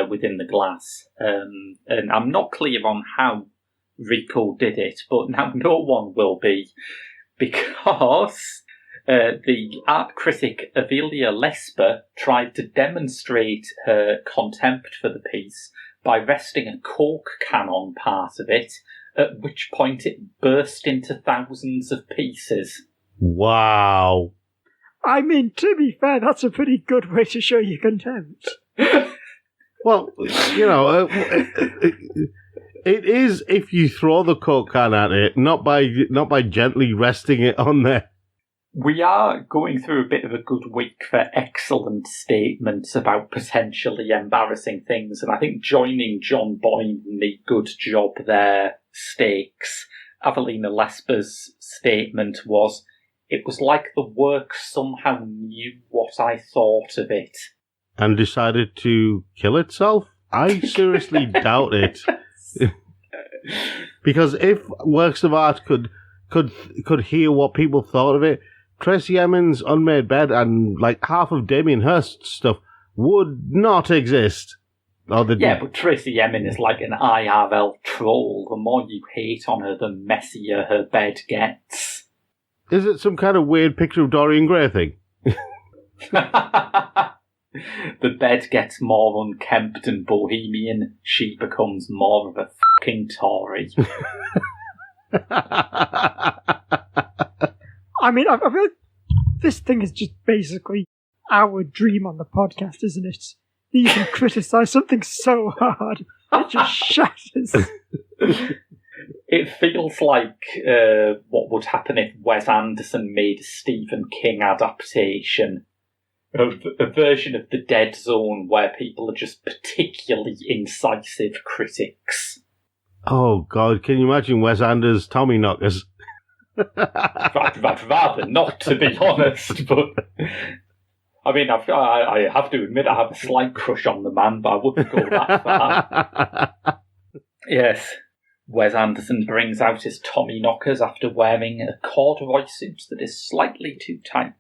within the glass. And I'm not clear on how Rico did it, but now no one will be, because the art critic Avilia Lesper tried to demonstrate her contempt for the piece by resting a Coke can on part of it, at which point it burst into thousands of pieces. Wow. I mean, to be fair, that's a pretty good way to show your contempt. Well, you know, it is if you throw the Coke can at it, not by gently resting it on there. We are going through a bit of a good week for excellent statements about potentially embarrassing things, and I think joining John Boyne in the good job there stakes. Avelina Lesper's statement was, "It was like the work somehow knew what I thought of it." And decided to kill itself? I seriously doubt it. Because if works of art could hear what people thought of it, Tracy Emin's Unmade Bed and like half of Damien Hirst's stuff would not exist. But Tracy Emin is like an IRL troll. The more you hate on her, the messier her bed gets. Is it some kind of weird picture of Dorian Gray thing? The bed gets more unkempt and bohemian. She becomes more of a fucking Tory. I mean, I feel like this thing is just basically our dream on the podcast, isn't it? You can criticise something so hard, it just shatters. It feels like what would happen if Wes Anderson made a Stephen King adaptation. A version of The Dead Zone where people are just particularly incisive critics. Oh, God, can you imagine Wes Anderson's Tommy Knockers? I'd rather not, to be honest, but I mean, I have to admit I have a slight crush on the man, but I wouldn't go that far. Yes, Wes Anderson brings out his Tommy Knockers after wearing a corduroy suit that is slightly too tight.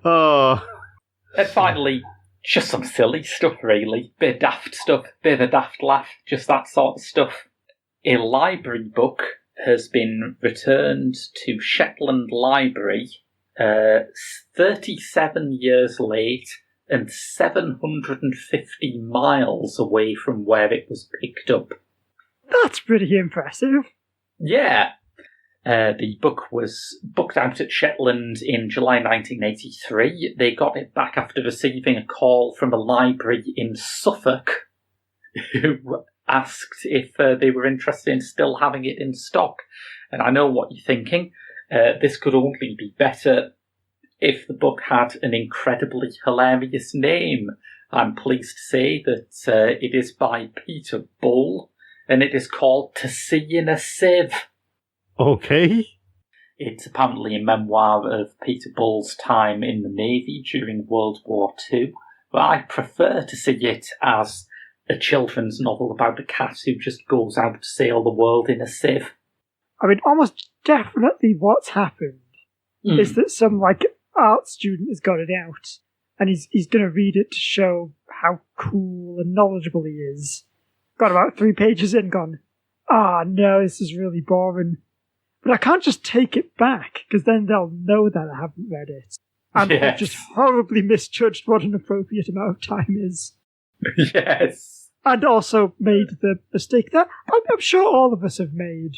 Oh. And finally, just some silly stuff, really. Bit of daft stuff, bit of a daft laugh, just that sort of stuff. A library book has been returned to Shetland Library 37 years late and 750 miles away from where it was picked up. That's pretty impressive. Yeah. The book was booked out at Shetland in July 1983. They got it back after receiving a call from a library in Suffolk who asked if they were interested in still having it in stock. And I know what you're thinking. This could only be better if the book had an incredibly hilarious name. I'm pleased to say that it is by Peter Bull, and it is called To Sea in a Sieve. Okay. It's apparently a memoir of Peter Bull's time in the Navy during World War II, but I prefer to see it as a children's novel about a cat who just goes out to sail the world in a sieve. I mean, almost definitely what's happened is that some, art student has got it out, and he's going to read it to show how cool and knowledgeable he is. Got about 3 pages in, gone, no, this is really boring. But I can't just take it back, because then they'll know that I haven't read it. And I've just horribly misjudged what an appropriate amount of time is. Yes. And also made the mistake that I'm sure all of us have made,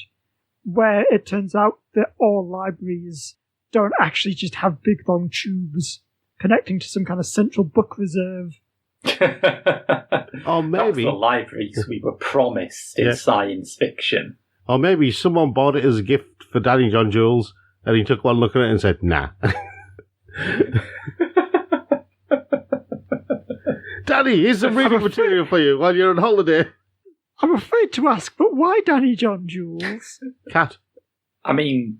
where it turns out that all libraries don't actually just have big long tubes connecting to some kind of central book reserve. Or maybe That's the libraries we were promised in science fiction. Or maybe someone bought it as a gift for Danny John Jules, and he took one look at it and said, nah. Danny, here's some reading material for you while you're on holiday. I'm afraid to ask, but why Danny John Jules? Cat. I mean,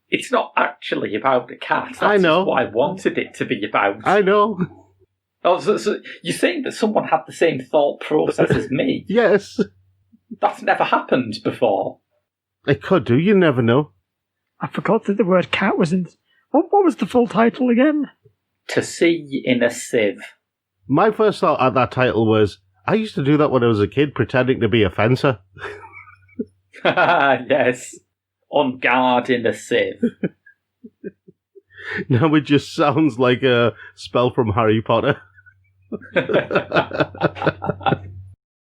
it's not actually about a cat. That's I know. just what I wanted it to be about. I know. Oh, so you're saying that someone had the same thought process as me? Yes. That's never happened before. It could do, you never know. I forgot that the word cat was in... What was the full title again? To See in a Sieve. My first thought at that title was, I used to do that when I was a kid, pretending to be a fencer. Yes. On guard in a sieve. Now it just sounds like a spell from Harry Potter.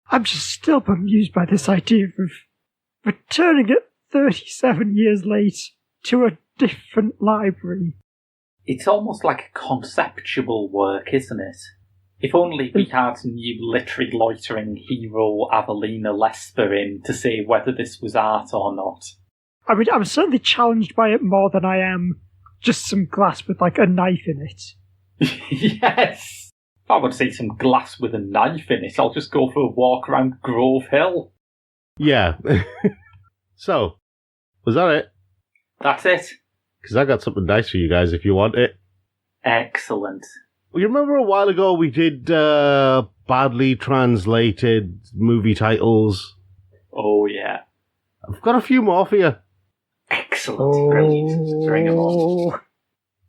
I'm just still bemused by this idea of returning it 37 years late to a different library. It's almost like a conceptual work, isn't it? If only we had new literary loitering hero Avelina Lesper in to say whether this was art or not. I mean, I'm certainly challenged by it more than I am just some glass with, like, a knife in it. Yes! If I would see some glass with a knife in it, I'll just go for a walk around Grove Hill. Yeah. So, was that it? That's it. Because I got something nice for you guys if you want it. Excellent. You remember a while ago we did badly translated movie titles? Oh, yeah. I've got a few more for you. Excellent. Brilliant. Bring them on.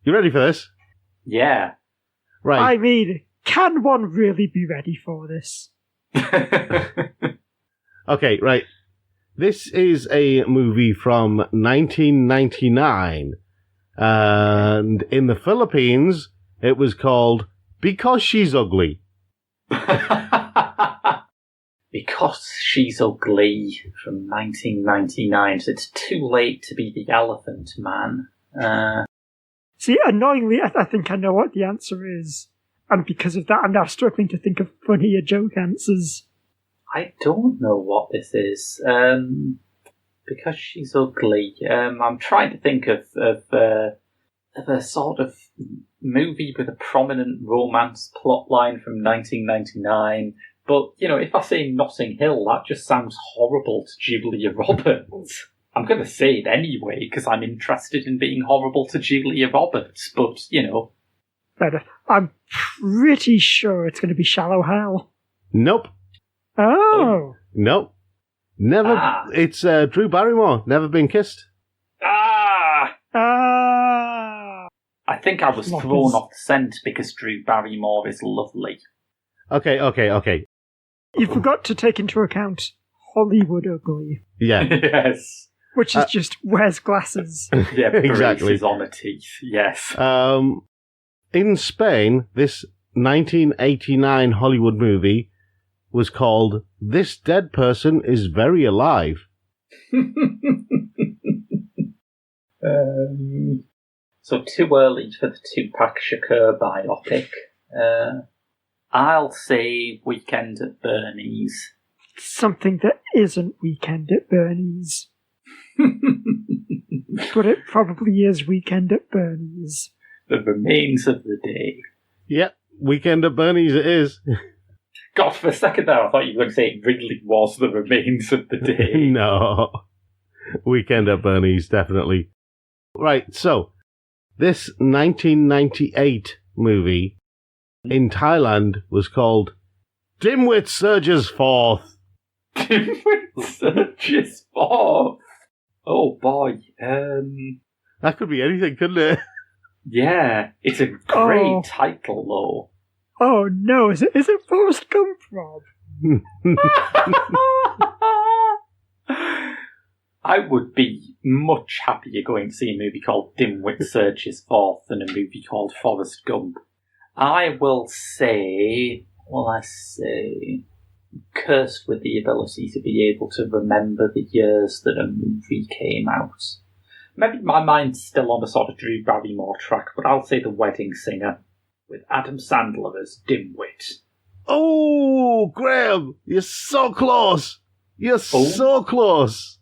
You ready for this? Yeah. Right. I mean, can one really be ready for this? Okay, right. This is a movie from 1999. And in the Philippines, it was called Because She's Ugly. Because She's Ugly from 1999. So it's too late to be the Elephant Man. See, annoyingly, I think I know what the answer is. And because of that, I'm now struggling to think of funnier joke answers. I don't know what this is. Because She's Ugly. I'm trying to think of a sort of movie with a prominent romance plotline from 1999. But, you know, if I say Notting Hill, that just sounds horrible to Julia Roberts. I'm going to say it anyway, because I'm interested in being horrible to Julia Roberts. But, you know. But I'm pretty sure it's going to be Shallow Hal. Nope. Oh. Nope. Never. It's Drew Barrymore. Never Been Kissed. I think I was thrown off the scent because Drew Barrymore is lovely. Okay. You forgot to take into account Hollywood Ugly. Yeah. Yes. Which is just wears glasses. Yeah, exactly. Braces on her teeth. Yes. In Spain, this 1989 Hollywood movie was called This Dead Person is Very Alive. So too early for the Tupac Shakur biopic. I'll say Weekend at Bernie's. Something that isn't Weekend at Bernie's. But it probably is Weekend at Bernie's. The Remains of the Day. Yep, Weekend at Bernie's it is. God, for a second there, I thought you were going to say it really was The Remains of the Day. No. Weekend at Bernie's, definitely. Right, so, this 1998 movie in Thailand was called Dimwit Surges Forth. Dimwit Surges Forth? Oh boy. That could be anything, couldn't it? Yeah, it's a great title though. Oh no, is it Forrest Gump, Rob? I would be much happier going to see a movie called Dimwit Surges Forth than a movie called Forrest Gump. I will say, cursed with the ability to be able to remember the years that a movie came out. Maybe my mind's still on the sort of Drew Barrymore track, but I'll say The Wedding Singer, with Adam Sandler as Dimwit. Oh, Graham, you're so close. You're so close.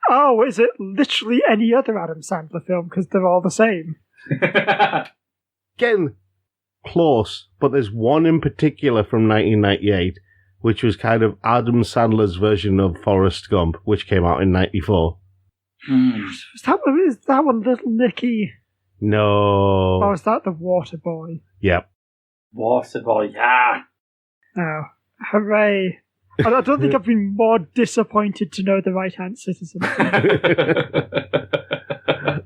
Oh, is it literally any other Adam Sandler film? Because they're all the same. Again, close, but there's one in particular from 1998, which was kind of Adam Sandler's version of Forrest Gump, which came out in 94. Is that one Little Nicky? No. Or is that The Water Boy? Yep. Water Boy, yeah. Oh, hooray. I don't think I've been more disappointed to know the right answer to something.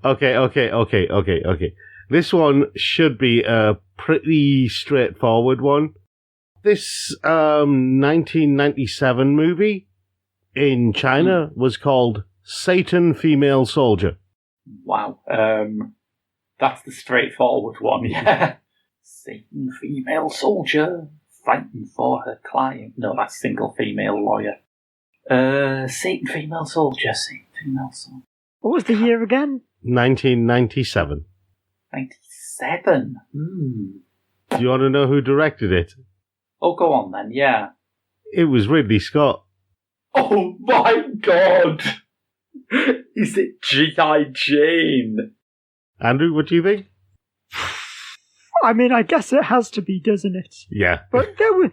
Okay. This one should be a pretty straightforward one. This 1997 movie in China was called Satan Female Soldier. Wow. That's the straightforward one, yeah. Satan Female Soldier, fighting for her client. No, that's Single Female Lawyer. Satan Female Soldier, Satan Female Soldier. What was the year again? 1997. 97? Do you want to know who directed it? Oh, go on then, yeah. It was Ridley Scott. Oh my god! Is it G.I. Jane? Andrew, what do you think? I mean, I guess it has to be, doesn't it? Yeah. But why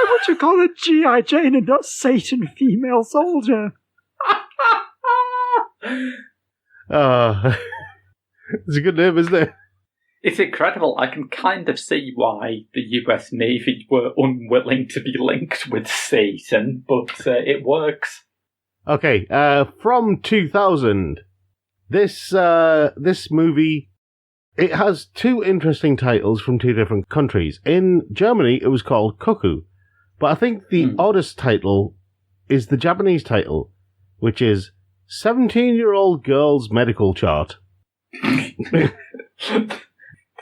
would you call it G.I. Jane and not Satan Female Soldier? It's a good name, isn't it? It's incredible. I can kind of see why the US Navy were unwilling to be linked with Satan, but it works. Okay, from 2000, this movie, it has two interesting titles from two different countries. In Germany, it was called Cuckoo, but I think the oddest title is the Japanese title, which is 17-Year-Old Girl's Medical Chart.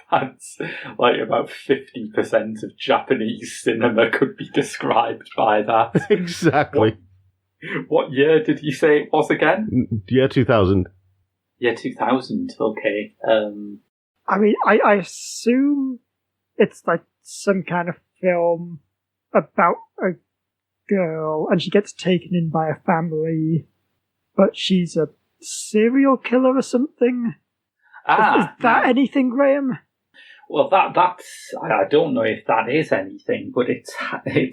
That's like about 50% of Japanese cinema could be described by that. Exactly. What year did you say it was again? Year 2000. Year 2000, okay. I mean, I assume it's like some kind of film about a girl and she gets taken in by a family, but she's a serial killer or something. Is that anything, Graham? Well, that's I don't know if that is anything, but it's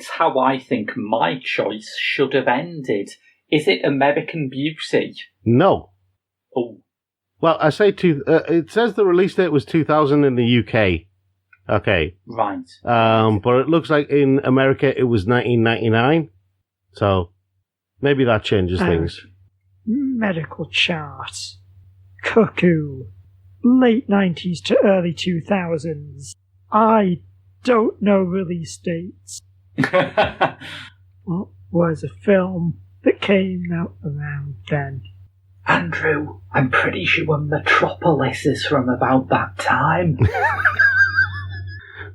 how I think my choice should have ended. Is it American Beauty? No. Oh. Well, I say it says the release date was 2000 in the UK. Okay. Right. But it looks like in America it was 1999. So maybe that changes things. Medical chart. Cuckoo. Late 90s to early 2000s. I don't know release dates. What was a film that came out around then? Andrew, I'm pretty sure Metropolis is from about that time.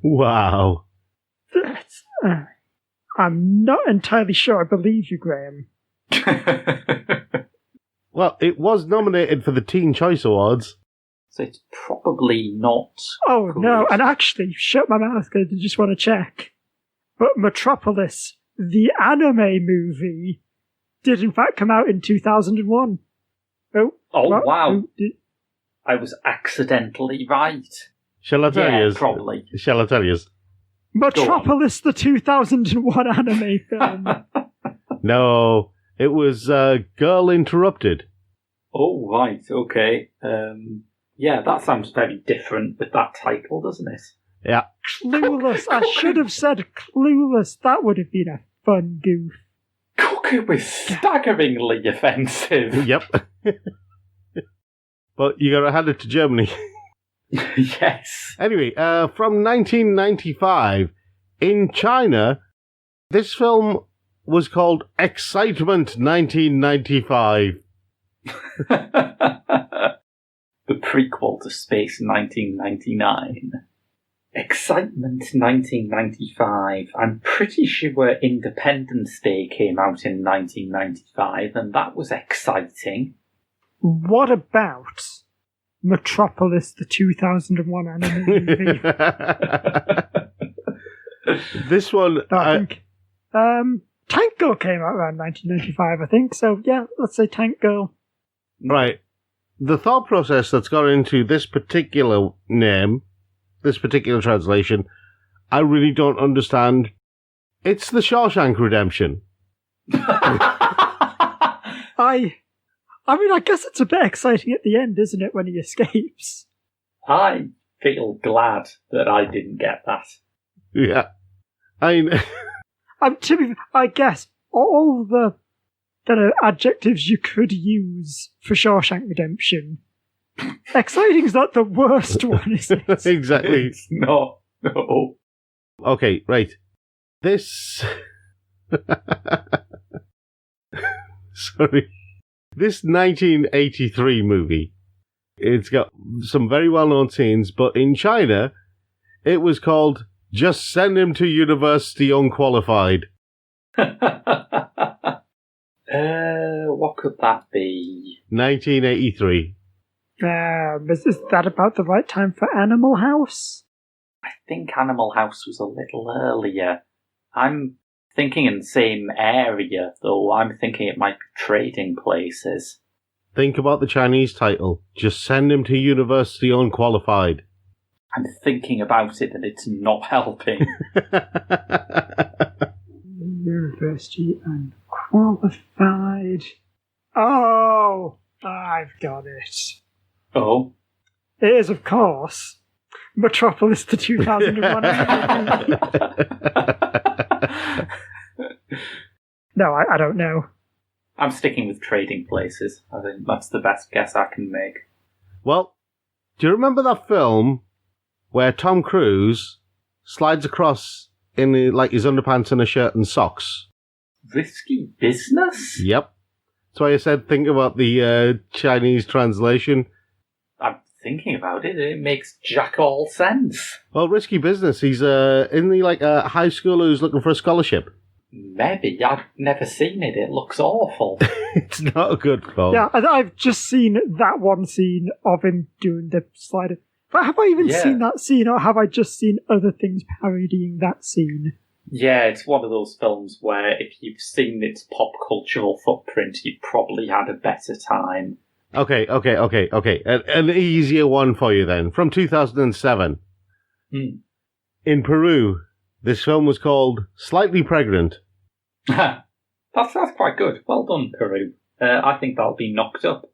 Wow. That's, I'm not entirely sure I believe you, Graham. Well, it was nominated for the Teen Choice Awards. So it's probably not. Oh, good. no, and actually, shut my mouth because I just want to check. But Metropolis, the anime movie, did in fact come out in 2001. Oh, wow. Oh, I was accidentally right. Shall I tell you? Probably. Shall I tell you? Metropolis, the 2001 anime film. No, it was Girl Interrupted. Oh, right, okay. Yeah, that sounds very different with that title, doesn't it? Yeah. Clueless. I should have said Clueless. That would have been a fun goof. Cuckoo is staggeringly offensive. Yep. But you gotta hand it to Germany. Yes. Anyway, from 1995, in China, this film was called Excitement 1995. The prequel to Space 1999. Excitement 1995. I'm pretty sure Independence Day came out in 1995, and that was exciting. What about Metropolis, the 2001 anime movie? This one... I think Tank Girl came out around 1995, I think. So, yeah, let's say Tank Girl. Right. The thought process that's gone into this particular name, this particular translation, I really don't understand. It's the Shawshank Redemption. I mean, I guess it's a bit exciting at the end, isn't it, when he escapes? I feel glad that I didn't get that. Yeah. I guess all the adjectives you could use for Shawshank Redemption. Exciting's not the worst one, is it? Exactly. It's not. No. Okay, right. This... Sorry. This 1983 movie, it's got some very well-known scenes, but in China, it was called Just Send Him to University Unqualified. What could that be? 1983. Is that about the right time for Animal House? I think Animal House was a little earlier. I'm thinking in the same area, though. I'm thinking it might be Trading Places. Think about the Chinese title. Just Send Him to University Unqualified. I'm thinking about it and it's not helping. University Unqualified. Oh, I've got it. Oh? It is, of course, Metropolis, the 2001. No, I don't know. I'm sticking with Trading Places. I think that's the best guess I can make. Well, do you remember that film where Tom Cruise slides across in his underpants and a shirt and socks? Risky Business? Yep. That's why I said think about the Chinese translation. I'm thinking about it. It makes jack all sense. Well, Risky Business. He's in a high schooler who's looking for a scholarship. Maybe. I've never seen it. It looks awful. It's not a good film. Yeah, I've just seen that one scene of him doing the slider. But have I even seen that scene, or have I just seen other things parodying that scene? Yeah, it's one of those films where if you've seen its pop cultural footprint, you've probably had a better time. Okay. An easier one for you then. From 2007. In Peru, this film was called Slightly Pregnant. That's quite good. Well done, Peru. I think that'll be knocked up.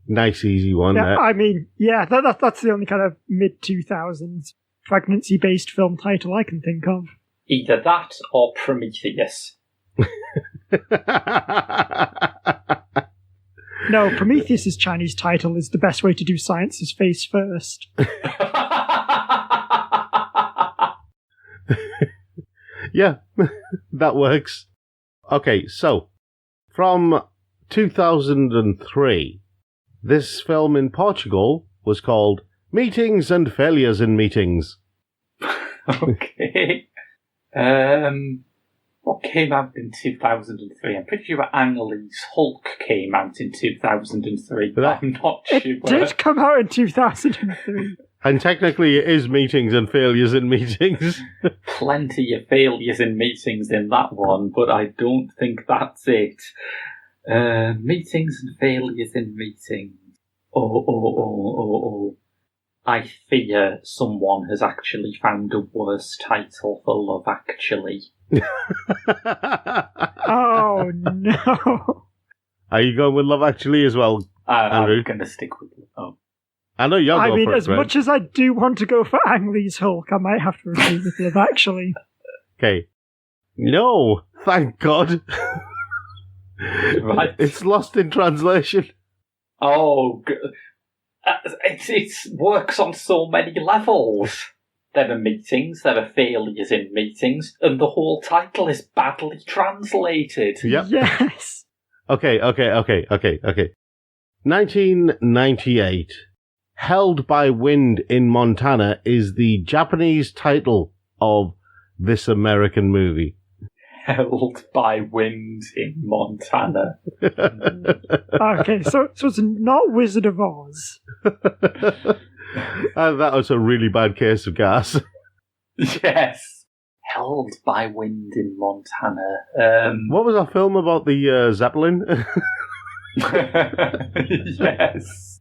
Nice, easy one. Yeah, I mean, yeah, that's the only kind of mid-2000s pregnancy-based film title I can think of. Either that or Prometheus. No, Prometheus' Chinese title is The Best Way to Do Science is Face First. Yeah, that works. Okay, so, from 2003, this film in Portugal was called Meetings and Failures in Meetings. Okay. What came out in 2003? I'm pretty sure Ang Lee's Hulk came out in 2003, but I'm not sure. It did come out in 2003. And technically it is Meetings and Failures in Meetings. Plenty of failures in meetings in that one, but I don't think that's it. Meetings and failures in meetings. Oh. I fear someone has actually found a worse title for Love Actually. Oh, no. Are you going with Love Actually as well, Andrew? I'm going to stick with Love. I know you're going for it, as much as I do want to go for Ang Lee's Hulk, I might have to agree with Love Actually. Okay. No, thank God. Right. It's lost in translation. Oh, it works on so many levels. There are meetings, there are failures in meetings, and the whole title is badly translated. Yep. Yes. Okay. 1998. Held by Wind in Montana is the Japanese title of this American movie. Held by Wind in Montana. Okay, so it's not Wizard of Oz. That was a really bad case of gas. Yes. Held by Wind in Montana. What was our film about the Zeppelin? Yes.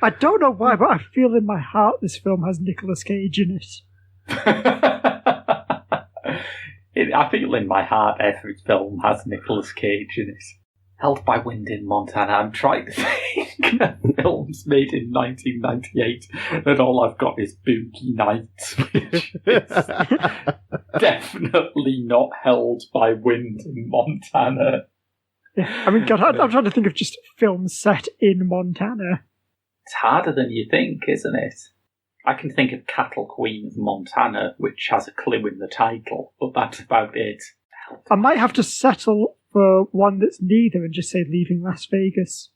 I don't know why, but I feel in my heart this film has Nicolas Cage in it. I feel in my heart every film has Nicolas Cage in it. Held by Wind in Montana. I'm trying to think of films made in 1998, and all I've got is Boogie Nights, which is definitely not Held by Wind in Montana. Yeah, I mean, God, I'm trying to think of just films set in Montana. It's harder than you think, isn't it? I can think of Cattle Queen of Montana, which has a clue in the title, but that's about it. I might have to settle for one that's neither and just say Leaving Las Vegas.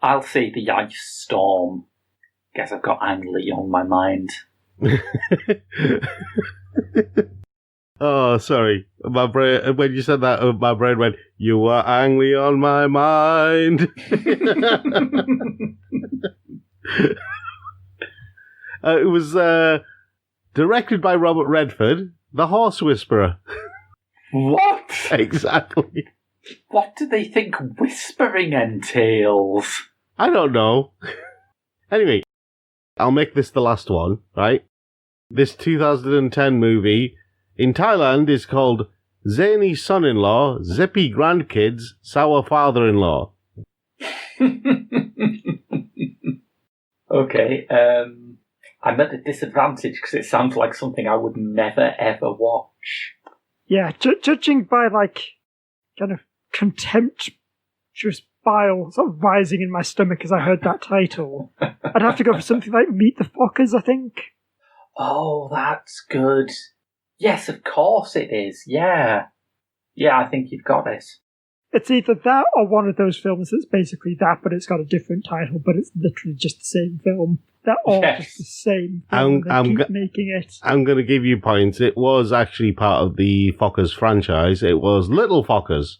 I'll say The Ice Storm. Guess I've got Ang Lee on my mind. Oh, sorry. My brain, when you said that, my brain went, "You were Ang Lee on my mind." It was directed by Robert Redford, The Horse Whisperer. What? Exactly. What do they think whispering entails? I don't know. Anyway, I'll make this the last one, right? This 2010 movie in Thailand is called Zany Son-in-Law, Zippy Grandkids, Sour Father-in-Law. Okay, I'm at a disadvantage because it sounds like something I would never ever watch. Yeah, judging by, kind of contemptuous bile sort of rising in my stomach as I heard that title, I'd have to go for something like Meet the Fockers, I think. Oh, that's good. Yes, of course it is, yeah. Yeah, I think you've got it. It's either that or one of those films that's basically that, but it's got a different title, but it's literally just the same film. They're all just the same film. They keep making it. I'm going to give you points. It was actually part of the Fockers franchise. It was Little Fockers.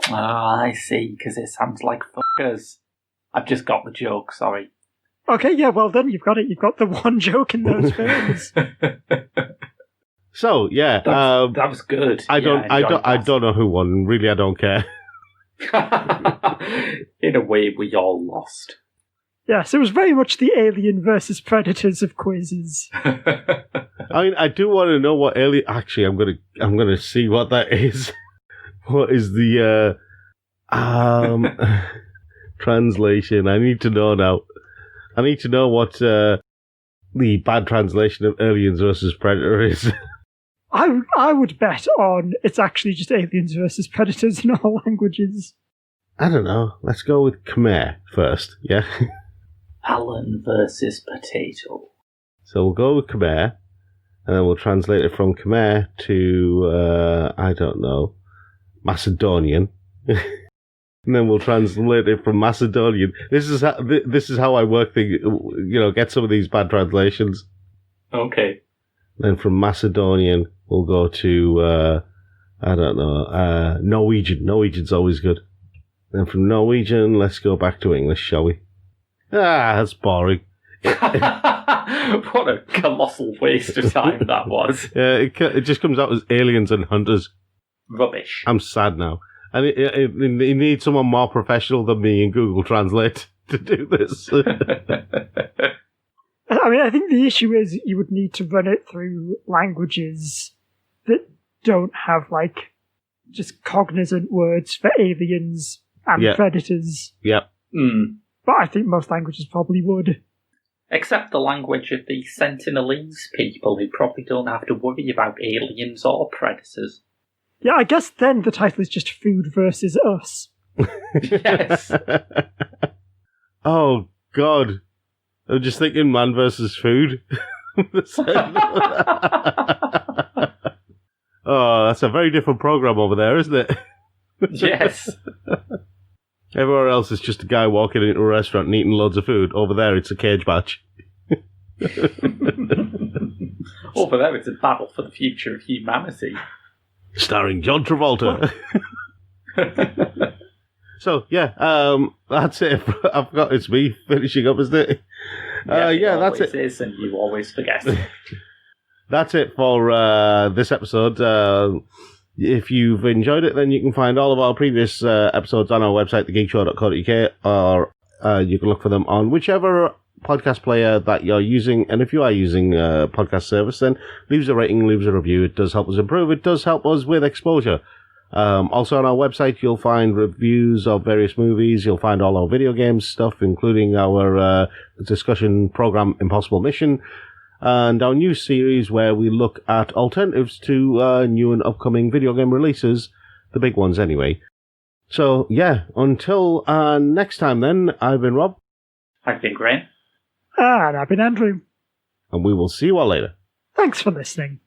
Ah, I see, because it sounds like fuckers. I've just got the joke, sorry. Okay, yeah, well then you've got it. You've got the one joke in those films. So, yeah. That was good. I don't know who won. Really, I don't care. In a way, we all lost. Yes, it was very much the Alien versus Predators of quizzes. I mean, I do want to know what Alien. Actually, I'm gonna see what that is. What is the translation? I need to know now. I need to know what the bad translation of Aliens versus Predator is. I would bet on it's actually just Aliens versus Predators in all languages. I don't know. Let's go with Khmer first, yeah? Alan versus Potato. So we'll go with Khmer, and then we'll translate it from Khmer to, I don't know, Macedonian. And then we'll translate it from Macedonian. This is how I work things, get some of these bad translations. Okay. Then from Macedonian, we'll go to, I don't know, Norwegian. Norwegian's always good. Then from Norwegian, let's go back to English, shall we? Ah, that's boring. What a colossal waste of time that was. It just comes out as Aliens and Hunters. Rubbish. I'm sad now. And it needs someone more professional than me in Google Translate to do this. I mean, I think the issue is you would need to run it through languages that don't have, just cognizant words for aliens and predators. Yep. Mm. But I think most languages probably would. Except the language of the Sentinelese people, who probably don't have to worry about aliens or predators. Yeah, I guess then the title is just Food versus Us. Yes. Oh, God. I'm just thinking Man versus Food. Oh, that's a very different program over there, isn't it? Yes. Everywhere else is just a guy walking into a restaurant and eating loads of food. Over there, it's a cage match. Over there, it's a battle for the future of humanity. Starring John Travolta. So, yeah, that's it. I forgot it's me finishing up, isn't it? That's it. It is, and you always forget. That's it for this episode. If you've enjoyed it, then you can find all of our previous episodes on our website, thegeekshow.co.uk, or you can look for them on whichever podcast player that you're using. And if you are using a podcast service, then leave us a rating, leave us a review. It does help us improve. It does help us with exposure. Also on our website, you'll find reviews of various movies. You'll find all our video games stuff, including our discussion program, Impossible Mission, and our new series where we look at alternatives to new and upcoming video game releases, the big ones anyway. So, yeah, until next time then, I've been Rob. I've been Graham. And I've been Andrew. And we will see you all later. Thanks for listening.